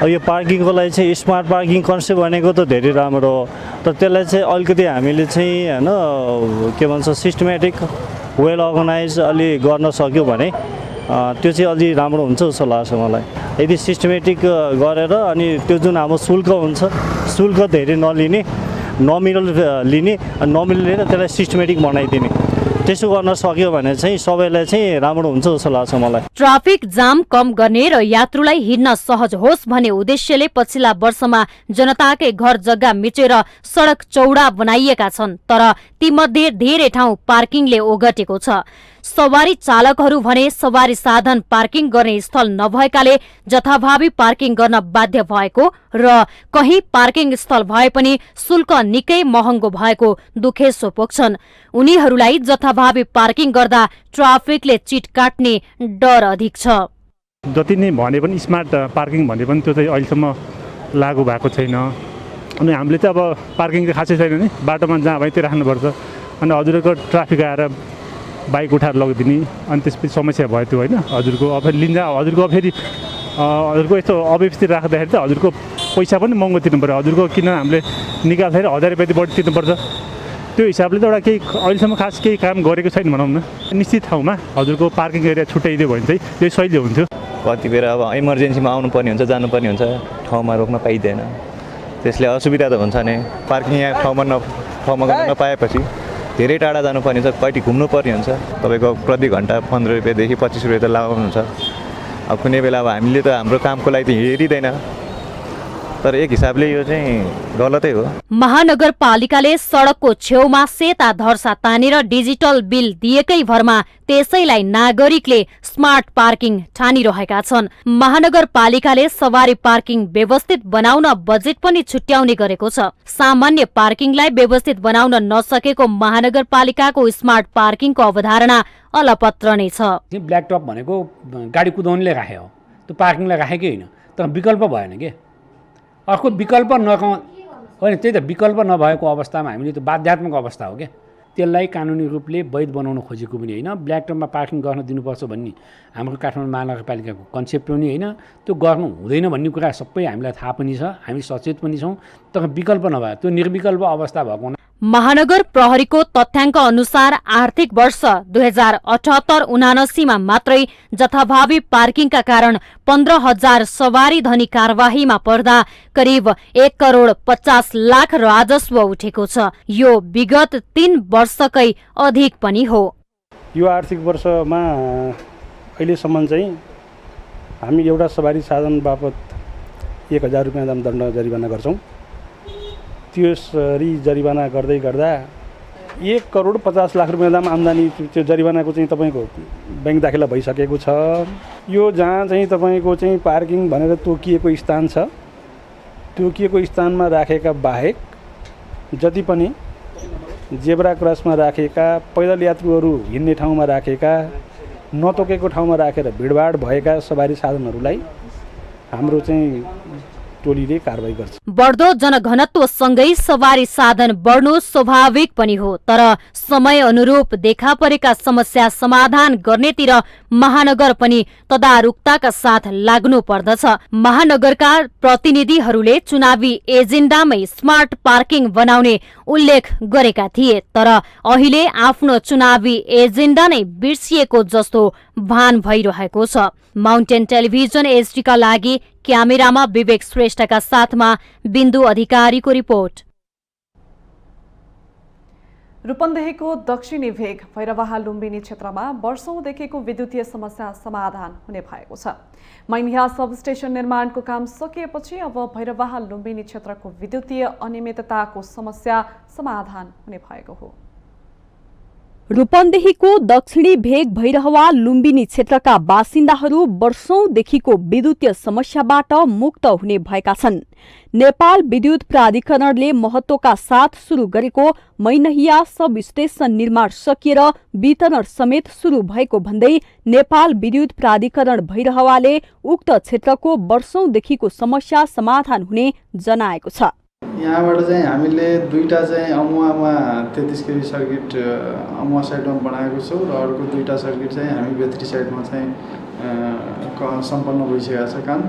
अब यो पार्किङको लागि चाहिँ स्मार्ट पार्किङ कन्सेप्ट भनेको त धेरै राम्रो हो, तर त्यसलाई चाहिँ अलिकति हामीले चाहिँ होइन के भन्छ सिस्टमेटिक वेल अर्गनाइज अलि गर्न सक्यो भने त्यो चाहिँ अलि राम्रो हुन्छ जस्तो लाग्छ मलाई। यदि सिस्टमेटिक गरेर अनि त्यो जुन हाम्रो शुल्क हुन्छ, शुल्क धेरै नलिने, नमिनल लिने, नमिलेर त्यसलाई सिस्टमेटिक बनाइदिने, त्यसो गर्न सक्यो भने चाहिँ सबैलाई चाहिँ राम्रो हुन्छ जस्तो लाग्छ मलाई। ट्राफिक जाम कम गर्ने र यात्रुलाई हिँड्न सहज होस् भन्ने उद्देश्यले पछिल्ला वर्षमा जनताकै घर जग्गा मिचेर सडक चौडा बनाइएका छन्, तर तीमध्ये धेरै ठाउँ पार्किङले ओगटेको छ। सवारी चालकहरू भने सवारी साधन पार्किङ गर्ने स्थल नभएकाले जथाभावी पार्किङ गर्न बाध्य भएको र कहीँ पार्किङ स्थल भए पनि शुल्क निकै महँगो भएको दुखेसो पोख्छन्। उनीहरूलाई जथाभावी पार्किङ गर्दा ट्राफिकले चिट काट्ने डर अधिक छ। जति नै भने पनि स्मार्ट पार्किङ भने पनि त्यो चाहिँ अहिलेसम्म लागू भएको छैन। अनि हामीले चाहिँ अब पार्किङ चाहिँ खासै छैन नि, बाटोमा जहाँ भयो त्यो राख्नुपर्छ। अनि हजुरको ट्राफिक आएर बाइक उठाएर लगिदिने, अनि त्यसपछि समस्या भयो त्यो होइन। हजुरको अब फेरि लिन्छ, हजुरको फेरि हजुरको यस्तो अव्यवस्थित राख्दाखेरि त हजुरको पैसा पनि महँगो तिर्नु पऱ्यो। हजुरको किन हामीले निकाल्दाखेरि 1000 रुपियाँ बढी तिर्नुपर्छ। त्यो हिसाबले त एउटा केही अहिलेसम्म खास केही काम गरेको छैन भनौँ न। निश्चित ठाउँमा हजुरको पार्किङ एरिया छुट्याइदियो भने चाहिँ त्यो सजिलो हुन्थ्यो। कति बेर अब इमर्जेन्सीमा आउनुपर्ने हुन्छ, जानुपर्ने हुन्छ, ठाउँमा रोक्न पाइँदैन, त्यसले असुविधा त हुन्छ नै। पार्किङ यहाँ ठाउँमा गर्न नपाएपछि धेरै टाढा जानुपर्ने हुन्छ, कति घुम्नुपर्ने हुन्छ। तपाईँको प्रति घन्टा 15 रुपियाँदेखि 25 रुपियाँ त लगाउनुहुन्छ। अब कुनै बेला अब हामीले त हाम्रो कामको लागि त हेरिँदैन, तर एक हिसाबले यो चाहिँ गलतै हो। महानगरपालिकाले सडकको छेउमा सेता धर्सा तानेर डिजिटल बिल दिएकै भरमा त्यसैलाई नागरिकले स्मार्ट पार्किङ ठानिरहेका छन्। महानगरपालिकाले सवारी पार्किङ व्यवस्थित बनाउन बजेट पनि छुट्याउने गरेको छ। सामान्य पार्किङलाई व्यवस्थित बनाउन नसकेको महानगरपालिकाको स्मार्ट पार्किङको अवधारणा अलपत्र नै छ। ब्ल्याक टप भनेको गाडी कुदाउनेले राखे हो, त्यो पार्किङलाई राखेकै होइन, तर विकल्प भएन के। अर्को विकल्प होइन, त्यही त विकल्प नभएको अवस्थामा हामीले त्यो बाध्यात्मक अवस्था हो क्या। त्यसलाई कानुनी रूपले वैध बनाउन खोजेको पनि होइन। ब्ल्याक टपमा पार्किङ गर्न दिनुपर्छ भन्ने हाम्रो काठमाडौँ महानगरपालिकाको कन्सेप्ट पनि होइन। त्यो गर्नु हुँदैन भन्ने कुरा सबै हामीलाई थाहा पनि छ, हामी सचेत पनि छौँ, तर विकल्प नभए त्यो निर्विकल्प अवस्था भएको। महानगर प्रहरीको तथ्याङ्क अनुसार आर्थिक वर्ष 2078-79 मात्रै जथाभावी पार्किङका कारण 15,000 सवारी धनी कारवाहीमा पर्दा करिब 1,50,00,000 राजस्व उठेको छ। यो विगत 3 वर्षकै अधिक पनि हो। यो आर्थिक वर्षमा अहिलेसम्म चाहिँ हामी एउटा सवारी साधन बापत 1,000 रुपियाँ दण्ड जरिवाना गर्छौँ। त्यसरी जरिवाना गर्दै गर्दा 1,50,00,000 रुपियाँ दाम आम्दानी त्यो जरिवानाको चाहिँ तपाईँको ब्याङ्क दाखिला भइसकेको छ। यो जहाँ चाहिँ तपाईँको चाहिँ पार्किङ भनेर तोकिएको स्थान छ, तोकिएको स्थानमा राखेका बाहेक जति पनि जेब्रा क्रसमा राखेका, पैदल यात्रुहरू हिँड्ने ठाउँमा राखेका, नतोकेको ठाउँमा राखेर भिडभाड भएका सवारी साधनहरूलाई हाम्रो चाहिँ टोलीले कारबाही गर्छ। बढ्दो जनघनत्वसँगै सवारी साधन बढ्नु स्वाभाविक पनि हो, तर समय अनुरूप देखा परेका समस्या समाधान गर्नेतिर महानगर पनि तदारुकताका साथ लाग्नु पर्दछ। महानगरका प्रतिनिधिहरूले चुनावी एजेन्डामै स्मार्ट पार्किङ बनाउने उल्लेख गरेका थिए, तर अहिले आफ्नो चुनावी एजेन्डा नै बिर्सिएको जस्तो भान भइरहेको छ। माउन्टेन टेलिभिजन एचडीका लागि क्यामेरामा विवेक श्रेष्ठका साथमा बिन्दु अधिकारीको रिपोर्ट। रूपन्देहीको दक्षिणी भेग भैरवाहा लुम्बिनी क्षेत्रमा वर्षौंदेखिको विद्युतीय समस्या समाधान हुने भएको छ। मैनिया सब स्टेशन निर्माणको काम सकिएपछि अब भैरवाहा लुम्बिनी क्षेत्रको विद्युतीय अनियमितताको समस्या समाधान हुने भएको हो। रूपन्देहीको दक्षिणी भेग भैरहवा लुम्बिनी क्षेत्रका बासिन्दाहरू वर्षौंदेखिको विद्युतीय समस्याबाट मुक्त हुने भएका छन्। नेपाल विद्युत प्राधिकरणले महत्वका साथ सुरु गरेको मैनहिया सब स्टेशन निर्माण सकिएर वितरण समेत सुरु भएको भन्दै नेपाल विद्युत प्राधिकरण भैरहवाले उक्त क्षेत्रको वर्षौंदेखिको समस्या समाधान हुने जनाएको छ। यहाँबाट चाहिँ हामीले दुईटा चाहिँ अमुवामा 33 केबी सर्किट अमुवा साइडमा बनाएको छौँ र अर्को दुईटा सर्किट चाहिँ हामी बेत्री साइडमा चाहिँ सम्पन्न भइसकेको छ काम।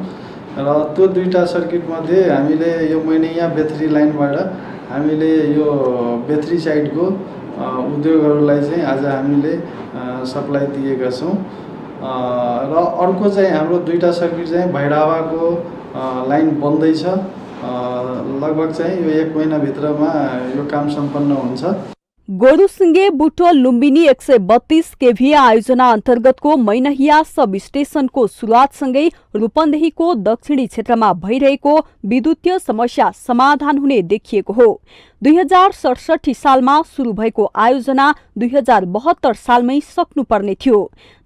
र त्यो दुईटा सर्किटमध्ये हामीले यो मैनैया बेत्री लाइनबाट हामीले यो बेत्री साइडको उद्योगहरूलाई चाहिँ आज हामीले सप्लाई दिएका छौँ। र अर्को चाहिँ हाम्रो दुईटा सर्किट चाहिँ भैरवाको लाइन बन्दैछ, लगभग चाहिँ यो 1 महिनाभित्रमा यो काम सम्पन्न हुन्छ। गोरुसिंगे बुटोल लुम्बिनी 132 केभी आयोजना अन्तर्गतको मैनहिया सब स्टेशनको सुरुवातसँगै रूपन्देहीको दक्षिणी क्षेत्रमा भइरहेको विद्युतीय समस्या समाधान हुने देखिएको हो। 2067 सालमा सुरु भएको आयोजना 2072 सालमै सक्नुपर्ने थियो,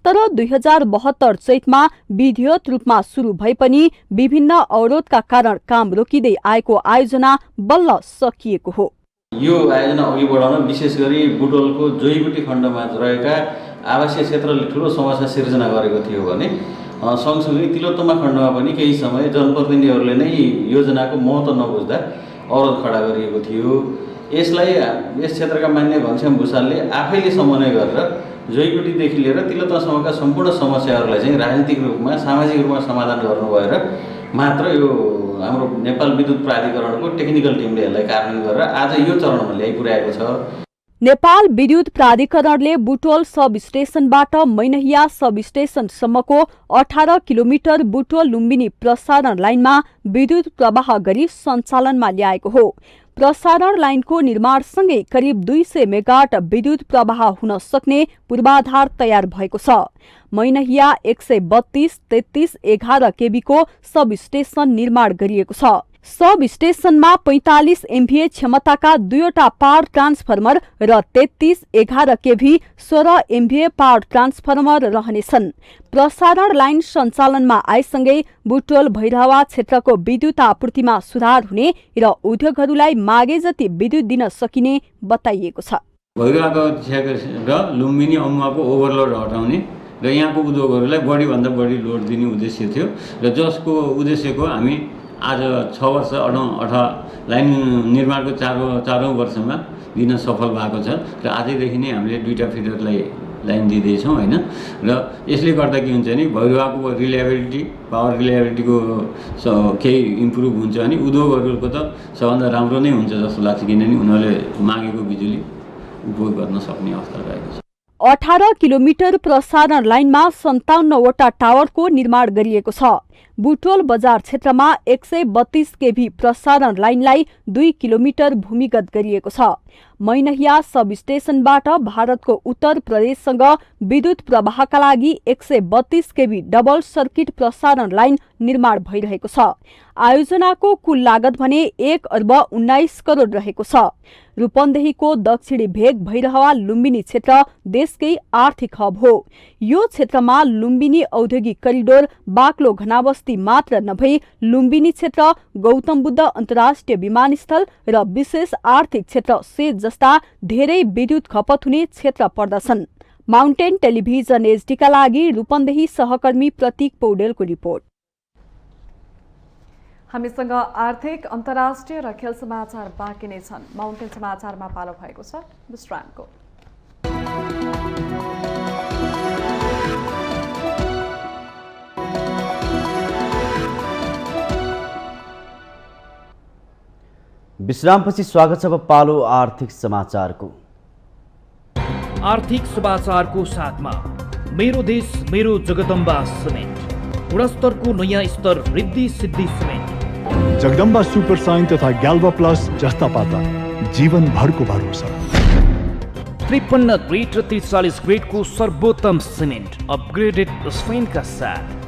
तर 2072 चैतमा विधिवत रूपमा सुरु भए पनि विभिन्न अवरोधका कारण काम रोकिँदै आएको आयोजना बल्ल सकिएको हो। यो आयोजना अघि बढाउन विशेष गरी बुटोलको जोइगुटी खण्डमा रहेका आवासीय क्षेत्रले ठुलो समस्या सिर्जना गरेको थियो भने सँगसँगै तिलोत्तमा खण्डमा पनि केही समय जनप्रतिनिधिहरूले नै योजनाको महत्त्व नबुझ्दा अवरोध खडा गरिएको थियो। यसलाई यस क्षेत्रका मान्य घनश्याम भूषालले आफैले समन्वय गरेर जोइगुटीदेखि लिएर तिलोत्तमासम्मका सम्पूर्ण समस्याहरूलाई चाहिँ राजनीतिक रूपमा सामाजिक रूपमा समाधान गर्नु भएर मात्र यो हाम्रो नेपाल विद्युत प्राधिकरणको टेक्निकल टिमले यसलाई कार्यान्वयन गरेर आज यो चरणमा ल्याइपुर्याएको छ। नेपाल विद्युत प्राधिकरणले बुटोल सब स्टेशनबाट मैनहिया सब स्टेशनसम्मको 18 किलोमिटर बुटोल लुम्बिनी प्रसारण लाइनमा विद्युत प्रवाह गरी सञ्चालनमा ल्याएको हो। प्रसारण लाइनको निर्माणसँगै करिब 200 मेगावाट विद्युत प्रवाह हुन सक्ने पूर्वाधार तयार भएको छ। मैनहिया 132, 33, 11 केबीको सब स्टेशन निर्माण गरिएको छ। सब स्टेशनमा 45 MVA क्षमताका 2वटा पावर ट्रान्सफर्मर र 3311 केभी 16 MVA पावर ट्रान्सफर्मर रहनेछन्। प्रसारण लाइन सञ्चालनमा आएसँगै बुटोल भैरहवा क्षेत्रको विद्युत आपूर्तिमा सुधार हुने र उद्योगहरूलाई मागे जति विद्युत दिन सकिने बताइएको छ। भैरहवाको र लुम्बिनी अमुवाको ओभरलोड हटाउने र यहाँको उद्योगहरूलाई बढीभन्दा बढी लोड दिने उद्देश्य थियो र जसको उद्देश्यको हामी आज 6 वर्ष लाइन निर्माणको चारौँ वर्षमा दिन सफल भएको छ र आजैदेखि नै हामीले 2टा फिडरलाई लाइन दिँदैछौँ होइन। र यसले गर्दा के हुन्छ भने भैरहवाको रिलायबिलिटी पावर रिलायबिलिटीको केही इम्प्रुभ हुन्छ अनि उद्योगहरूको त सबभन्दा राम्रो नै हुन्छ जस्तो लाग्छ, किनभने उनीहरूले मागेको बिजुली उपयोग गर्न सक्ने अवस्था रहेको छ। 18 किलोमिटर प्रसारण लाइनमा 57वटा टावरको निर्माण गरिएको छ। बुटोल बजार क्षेत्रमा 132 केभी प्रसारण लाइनलाई 2 किलोमिटर भूमिगत गरिएको छ। मैनहिया सब स्टेशनबाट भारतको उत्तर प्रदेशसँग विद्युत प्रवाहका लागि 132 केभी डबल सर्किट प्रसारण लाइन निर्माण भइरहेको छ। आयोजनाको कुल लागत भने 1 अर्ब 19 करोड रहेको छ। रूपन्देहीको दक्षिणी भेग भैरहवा लुम्बिनी क्षेत्र देशकै आर्थिक हब हो। यो क्षेत्रमा लुम्बिनी औद्योगिक करिडोर, बाक्लो घनावस्ती मात्र नभई लुम्बिनी क्षेत्र, गौतम बुद्ध अन्तर्राष्ट्रिय विमानस्थल र विशेष आर्थिक क्षेत्र सेज जस्ता धेरै विद्युत खपत हुने क्षेत्र पर्दछन्। माउन्टेन टेलिभिजन एचडीका लागि रूपन्देही सहकर्मी प्रतीक पौडेलको रिपोर्ट। हामीसँग आर्थिक, अन्तर्राष्ट्रिय र खेल समाचार बाँकी नै छन्। माउन्टेन समाचारमा पालो भएको छ विश्रामको। विश्रामपछि स्वागत छ। अब पालो आर्थिक समाचारको। आर्थिक समाचारको साथमा मेरो देश मेरो जगदम्बा सिमेन्ट, गुणस्तरको नयाँ स्तर Riddhi Siddhi cement, Jagadamba super sign तथा ग्याल्बा प्लस जस्ता पाता जीवनभरको भरोसा। 53 ग्रेड र 43 ग्रेडको सर्वोत्तम सिमेन्ट अपग्रेडेड स्पेनका साथ।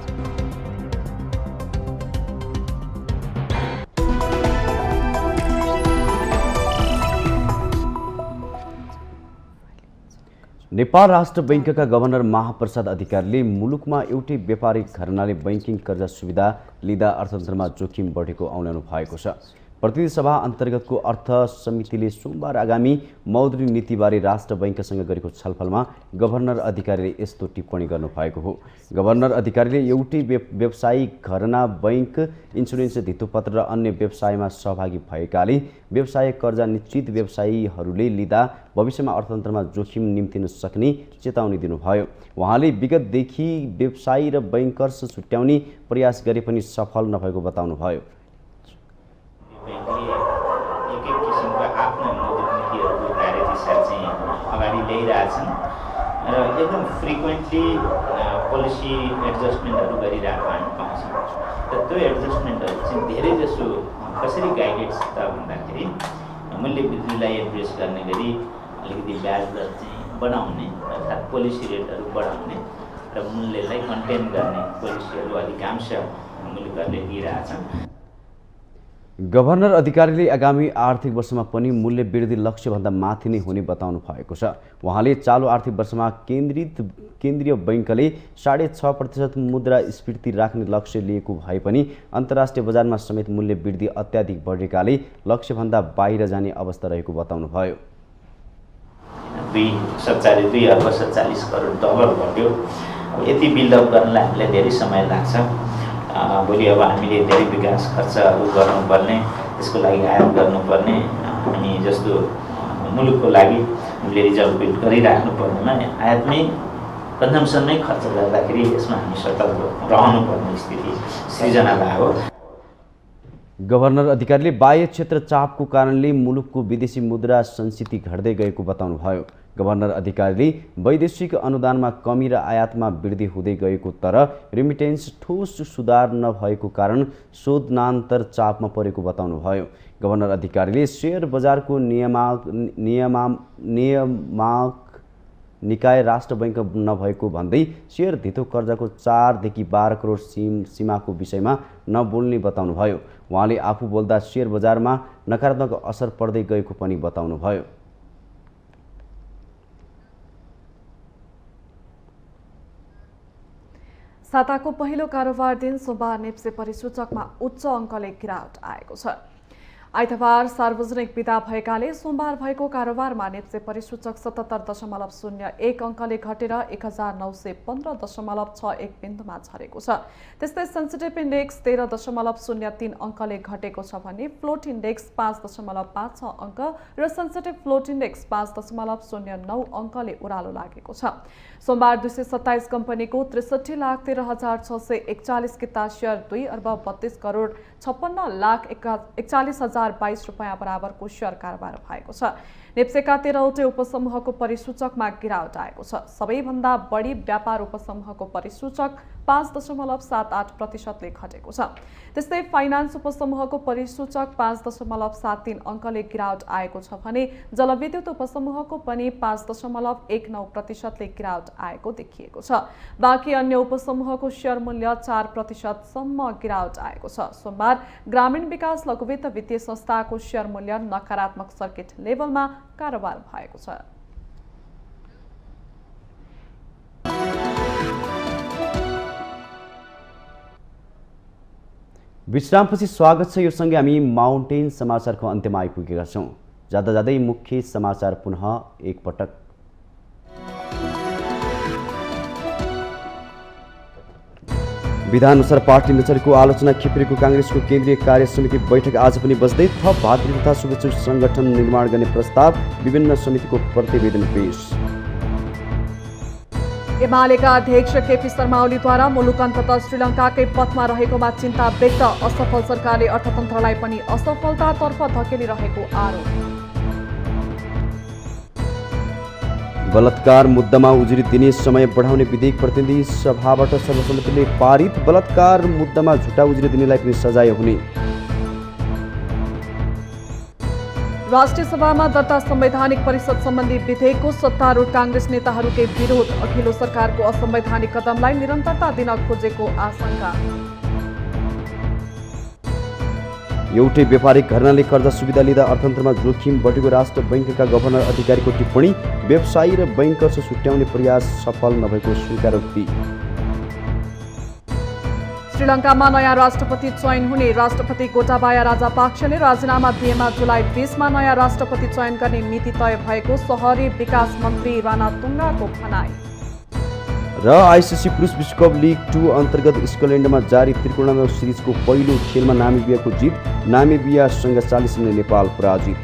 नेपाल राष्ट्र बैंकका गभर्नर महाप्रसाद अधिकारीले मुलुकमा एउटै व्यापारिक घरानाले बैंकिङ कर्जा सुविधा लिँदा अर्थतन्त्रमा जोखिम बढेको औल्याउनु भएको छ। प्रतिनिधि सभा अन्तर्गतको अर्थ समितिले सोमबार आगामी मौद्रिक नीतिबारे राष्ट्र बैंकसँग गरेको छलफलमा गभर्नर अधिकारीले यस्तो टिप्पणी गर्नुभएको हो। गभर्नर अधिकारीले एउटै व्यवसायिक घरना बैंक, इन्सुरेन्स, धितोपत्र र अन्य व्यवसायमा सहभागी भएकाले व्यवसाय कर्जा निश्चित व्यवसायीहरूले लिँदा भविष्यमा अर्थतन्त्रमा जोखिम निम्तिन सक्ने चेतावनी दिनुभयो। उहाँले विगतदेखि व्यवसायी र बैंकर्स छुट्याउने प्रयास गरे पनि सफल नभएको बताउनुभयो। बैंकले एक एक किसिमका आफ्नो मौद्रिक नीतिहरूको कार्यदिशा चाहिँ अगाडि ल्याइरहेछन् र एकदम फ्रिक्वेन्टली पोलिसी एडजस्टमेन्टहरू गरिरहेको हामी पाउँछौँ र त्यो एडजस्टमेन्टहरू चाहिँ धेरै जसो कसरी गाइडेड छ त भन्दाखेरि मूल्य वृद्धिलाई एड्रेस गर्ने गरी अलिकति ब्याज दर चाहिँ बढाउने अर्थात् पोलिसी रेटहरू बढाउने र मूल्यलाई कन्टेन गर्ने पोलिसीहरू अधिकांश मुलुकहरूले लिइरहेछन्। गभर्नर अधिकारीले आगामी आर्थिक वर्षमा पनि मूल्य वृद्धि लक्ष्यभन्दा माथि नै हुने बताउनु भएको छ। उहाँले चालु आर्थिक वर्षमा केन्द्रीय बैंकले 6.5% मुद्रास्फीति राख्ने लक्ष्य लिएको भए पनि अन्तर्राष्ट्रिय बजारमा समेत मूल्य वृद्धि अत्याधिक बढेकाले लक्ष्यभन्दा बाहिर जाने अवस्था रहेको बताउनुभयो। 2 अर्ब 47 करोड डलर बढ्यो। यति बिल्डअप गर्नलाई हामीलाई धेरै समय लाग्छ। भोलि अब हामीले धेरै विकास खर्चहरू गर्नुपर्ने, त्यसको लागि आयात गर्नुपर्ने, हामी जस्तो मुलुकको लागि हामीले रिजर्भ बिल्ड गरिराख्नु पर्नेमा आयातमै कन्जम्सनमै खर्च गर्दाखेरि यसमा हामी सतर्क रहनुपर्ने स्थिति सृजना भयो। गभर्नर अधिकारीले बाह्य क्षेत्र चापको कारणले मुलुकको विदेशी मुद्रा संस्थिति घट्दै गएको बताउनुभयो। गभर्नर अधिकारीले वैदेशिक अनुदानमा कमी र आयातमा वृद्धि हुँदै गएको तर रेमिटेन्स ठोस सुधार नभएको कारण शोधनान्तर चापमा परेको बताउनुभयो। गभर्नर अधिकारीले शेयर बजारको नियामक निकाय राष्ट्र बैंक नभएको भन्दै शेयर धितो कर्जाको 4 देखि 12 करोड सीमाको विषयमा नबोल्ने बताउनुभयो। उहाँले आफू बोल्दा शेयर बजारमा नकारात्मक असर पर्दै गएको पनि बताउनुभयो। साताको पहिलो कारोबार दिन सोमबार नेप्से परिसूचकमा उच्च अङ्कले गिरावट आएको छ। आइतबार सार्वजनिक बिदा भएकाले सोमबार भएको कारोबारमा नेप्से परिसूचक 77.01 अङ्कले घटेर 1915.61 बिन्दुमा झरेको छ। त्यस्तै सेन्सिटिभ इन्डेक्स 13.03 अङ्कले घटेको छ भने फ्लोट इन्डेक्स 5.56 अङ्क र सेन्सिटिभ फ्लोट इन्डेक्स 5.09 अङ्कले उरालो लागेको छ। सोमबार 227 कम्पनीको 63,13,641 किता सेयर 2 अर्ब 32 करोड 56,41,22 रुपैयाँ बराबरको सेयर कारोबार भएको छ। नेप्सेका 13वटै उपसमूहको परिसूचकमा गिरावट आएको छ। सबैभन्दा बढी व्यापार उपसमूहको परिसूचक 5.78% ले घटेको छ। त्यस्तै फाइनान्स उपसमूहको परिसूचक 5.73 अङ्कले गिरावट आएको छ भने जलविद्युत उपसमूहको पनि 5.19% ले गिरावट आएको देखिएको छ। बाँकी अन्य उपसमूहको शेयर मूल्य 4% सम्म गिरावट आएको छ। सोमबार ग्रामीण विकास लघुवित्त वित्तीय संस्थाको शेयर मूल्य नकारात्मक सर्किट लेभलमा कारोबार भएको छ। विश्रामपछि स्वागत छ। यो सँगै हामी माउन्टेन समाचारको अन्त्यमा आइपुगेका छौँ। जाँदा जाँदै मुख्य समाचार पुनः एकपटक। विधानअनुसार पार्टी नचलेको आलोचना खेपिएको काङ्ग्रेसको केन्द्रीय कार्य समिति बैठक आज पनि बस्दै थप भातृ तथा शुभेच्छु संगठन निर्माण गर्ने प्रस्ताव, विभिन्न समितिको प्रतिवेदन पेश। एमालेका अध्यक्ष केपी शर्मा ओलीद्वारा मुलुक अन्ततः श्रीलङ्काकै पथमा रहेकोमा चिन्ता व्यक्त। असफल सरकारले अर्थतन्त्रलाई पनि असफलतातर्फ धकेलिरहेको आरोप। बलात्कार मुद्दामा उजुरी दिने समय बढाउने विधेयक प्रतिनिधि सभाबाट सर्वसम्मतिले पारित। बलात्कार मुद्दामा झुटा उजुरी दिनेलाई पनि सजाय हुने। राष्ट्रिय सभामा दर्ता संवैधानिक परिषद सम्बन्धी विधेयकको सत्तारूढ काङ्ग्रेस नेताहरूकै विरोध। अघिल्लो सरकारको असंवैधानिक कदमलाई निरन्तरता दिन खोजेको आशंका। एउटै व्यापारिक घरानाले कर्जा सुविधा लिँदा अर्थतन्त्रमा जोखिम बढेको राष्ट्र बैङ्कका गभर्नर अधिकारीको टिप्पणी। व्यवसायी र बैङ्क कर्ज छुट्याउने प्रयास सफल नभएको स्वीकारोक्ति। श्रीलङ्कामा नयाँ राष्ट्रपति चयन हुने। राष्ट्रपति गोटाबाया राजापाक्सेले राजीनामा दिएमा जुलाई 20मा नयाँ राष्ट्रपति चयन गर्ने मिति तय भएको शहरी विकास मन्त्री राणा तुङ्गाको भनाई। र आइसिसी पुरुष विश्वकप लिग 2 अन्तर्गत स्कटल्यान्डमा जारी त्रिकोणात्मक सिरिजको पहिलो खेलमा नामिबियाको जित। नामिबियासँग 40 रनले नेपाल पराजित।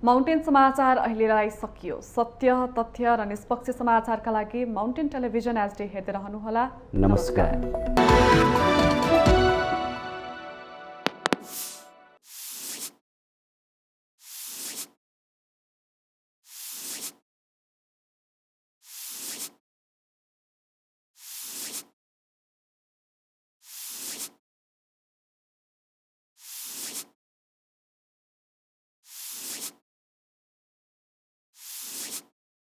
माउन्टेन समाचार अहिलेलाई सकियो। सत्य, तथ्य र निष्पक्ष समाचारका लागि माउन्टेन टेलिभिजन HD हेर्दै रहनुहोला। नमस्कार।